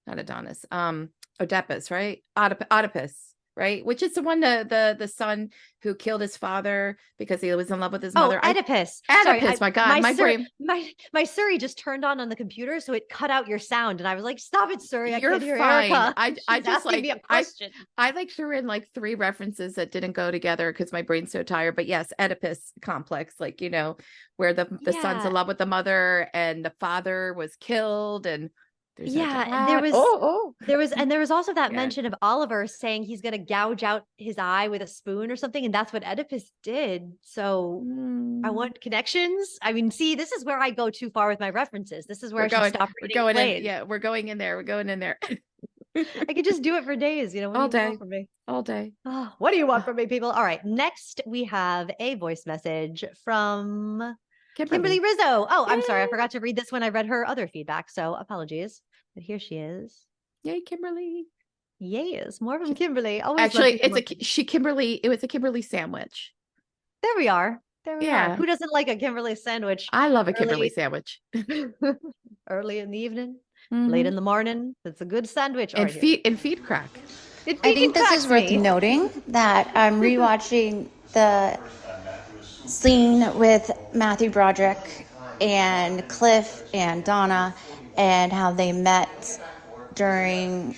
Adonis. Oedipus, right? Oedipus, right? Which is the one, the son who killed his father because he was in love with his mother. Oedipus. Oedipus, my God, my brain. My Siri just turned on the computer, so it cut out your sound, and I was like, "Stop it, Siri! I You're can't hear fine. Erica." I She's just asking me a question. I like threw in like 3 references that didn't go together because my brain's so tired. But yes, Oedipus complex, like, where the son's Yeah, in love with the mother and the father was killed, and there's no yeah. dad. Oh, There was also that yeah. mention of Oliver saying he's gonna gouge out his eye with a spoon or something, and that's what Oedipus did. So I want connections. I mean, see, this is where I go too far with my references. This is where I should stop We're reading going in. plays. Yeah, we're going in there. We're going in there. I could just do it for days. What All do you day. want from me? All day. Oh, what do you want from me, people? All right. Next, we have a voice message from Kimberly Rizzo. Oh, I'm sorry. I forgot to read this when I read her other feedback. So apologies. But here she is. Yay, Kimberly. Yes, more from Kimberly. Always Actually, it was a Kimberly sandwich. There we are. There we are. Yeah. Who doesn't like a Kimberly sandwich? I love a Kimberly sandwich. Early in the evening, late in the morning. It's a good sandwich. And feed crack. I think this is worth noting that I'm rewatching the scene with Matthew Broderick and Cliff and Donna and how they met during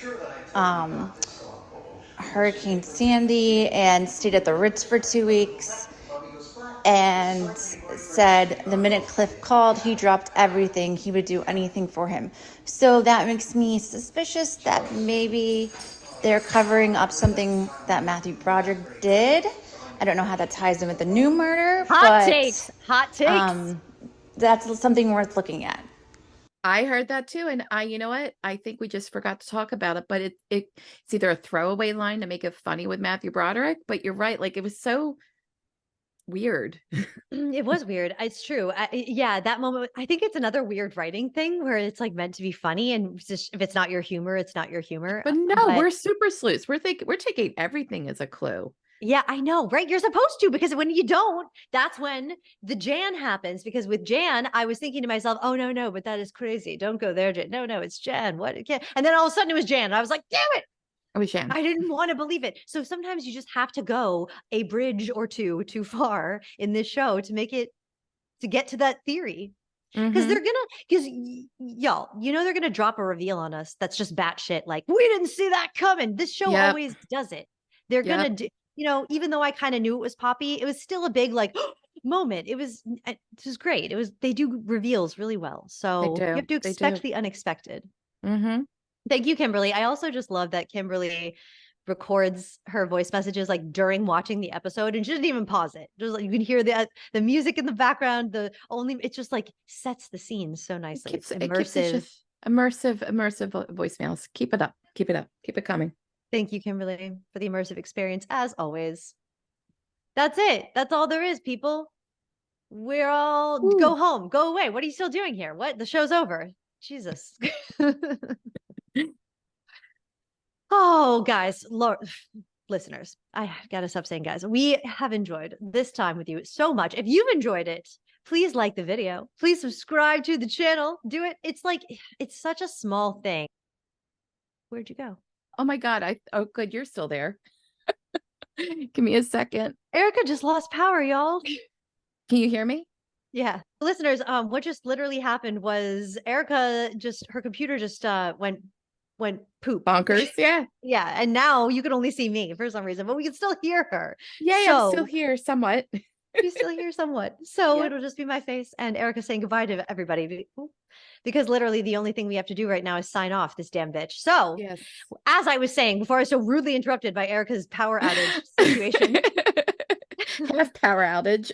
Hurricane Sandy and stayed at the Ritz for 2 weeks and said the minute Cliff called, he dropped everything. He would do anything for him. So that makes me suspicious that maybe they're covering up something that Matthew Broderick did. I don't know how that ties in with the new murder. Hot takes. That's something worth looking at. I heard that too, and you know what? I think we just forgot to talk about it. But it's either a throwaway line to make it funny with Matthew Broderick. But you're right; like it was so weird. It was weird. It's true. Yeah, that moment. I think it's another weird writing thing where it's like meant to be funny, and just, if it's not your humor, it's not your humor. But no, we're super sleuths. We're taking everything as a clue. Yeah, I know, right? You're supposed to, because when you don't, that's when the Jan happens. Because with Jan, I was thinking to myself, oh, no, but that is crazy. Don't go there, Jan. No, it's Jan. What? And then all of a sudden it was Jan. And I was like, damn it. It was Jan. I didn't want to believe it. So sometimes you just have to go a bridge or two too far in this show to get to that theory. Because y'all, they're gonna drop a reveal on us that's just batshit. Like, we didn't see that coming. This show always does it. They're gonna do, even though I kind of knew it was Poppy, it was still a big like moment. It was great. They do reveals really well. So you have to expect the unexpected. Thank you, Kimberly. I also just love that Kimberly records her voice messages like during watching the episode, and she doesn't even pause it. Just like you can hear the music in the background. It just like sets the scene so nicely. It's immersive. Immersive voicemails. Keep it up. Keep it coming. Thank you, Kimberly, for the immersive experience as always. That's it. That's all there is, people. We're all go home, go away. What are you still doing here? What? The show's over. Jesus. Oh, guys, listeners, I gotta stop saying guys. We have enjoyed this time with you so much. If you've enjoyed it, please like the video. Please subscribe to the channel. Do it. It's such a small thing. Where'd you go? Oh my God. Oh, good. You're still there. Give me a second. Erica just lost power, y'all. Can you hear me? Yeah. Listeners, what just literally happened was Erica her computer just went poop. Bonkers. Yeah. Yeah. And now you can only see me for some reason, but we can still hear her. Yay, I'm still So here somewhat. you still hear somewhat. So Yep. it'll just be my face and Erica saying goodbye to everybody because literally the only thing we have to do right now is sign off this damn bitch. So Yes. as I was saying before I was so rudely interrupted by Erica's power outage situation. Half power outage.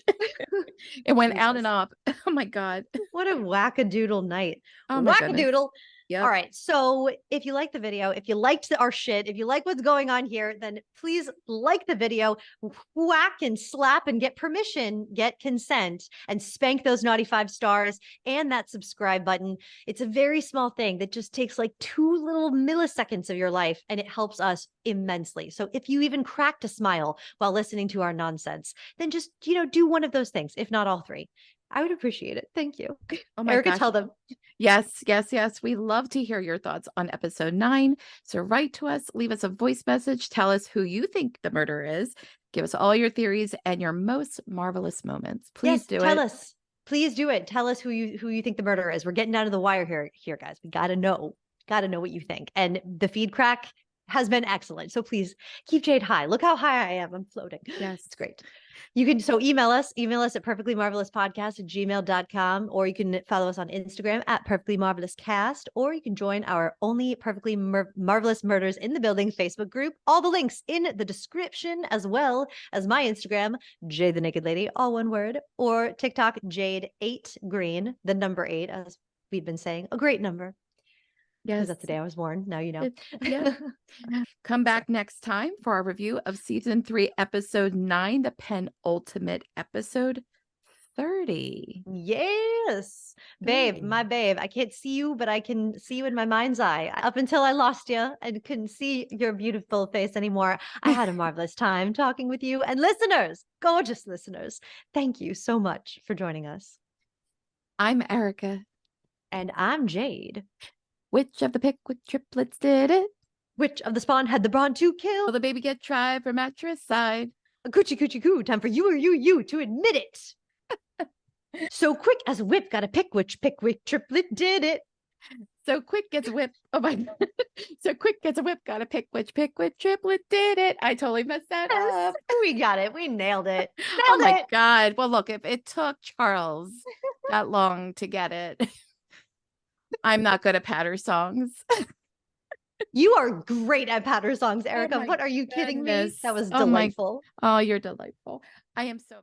It went out and Jesus. up. Oh my God. What a wackadoodle night. Oh my goodness. Wackadoodle. Yep. All right. So if you like the video, if you liked our shit, if you like what's going on here, then please like the video, whack and slap and get permission, get consent, and spank those naughty 5 stars and that subscribe button. It's a very small thing that just takes like 2 little milliseconds of your life and it helps us immensely. So if you even cracked a smile while listening to our nonsense, then just, do one of those things, if not all 3. I would appreciate it. Thank you. Oh my Erica, gosh. tell them. Yes, yes, yes. We love to hear your thoughts on episode 9. So write to us, leave us a voice message, tell us who you think the murderer is, give us all your theories and your most marvelous moments. Please tell us. Please do it. Tell us who you think the murderer is. We're getting down to the wire here, guys. We gotta know what you think. And the feed crack has been excellent. So please keep Jade high. Look how high I am. I'm floating. Yes. It's great. You can email us at perfectlymarvelouspodcast@gmail.com, or you can follow us on Instagram at perfectlymarvelouscast, or you can join our Only Perfectly Marvelous Murders in the Building Facebook group. All the links in the description, as well as my Instagram, Jade the Naked Lady, all one word, or TikTok, Jade8Green, the number 8, as we've been saying, a great number. Yes. That's the day I was born. Now you know. Yeah. Come back next time for our review of season 3, episode 9, the penultimate episode, 30. Yes. 30. Babe, my babe. I can't see you, but I can see you in my mind's eye. Up until I lost you and couldn't see your beautiful face anymore, I had a marvelous time talking with you. And listeners, gorgeous listeners, thank you so much for joining us. I'm Erica. And I'm Jade. Which of the Pickwick triplets did it? Which of the spawn had the brawn to kill? Will the baby get tried for mattress side? A coochie coochie coo. Time for you to admit it. So quick as a whip, gotta pick which Pickwick triplet did it. So quick gets a whip. Oh my God. So quick gets a whip, gotta pick which Pickwick triplet did it. I totally messed that up. We got it. We nailed it. Oh my God. Well, look, if it took Charles that long to get it, I'm not good at patter songs. You are great at patter songs, Erica. Oh what are you kidding me? goodness. That was Oh delightful. Oh, you're delightful. I am so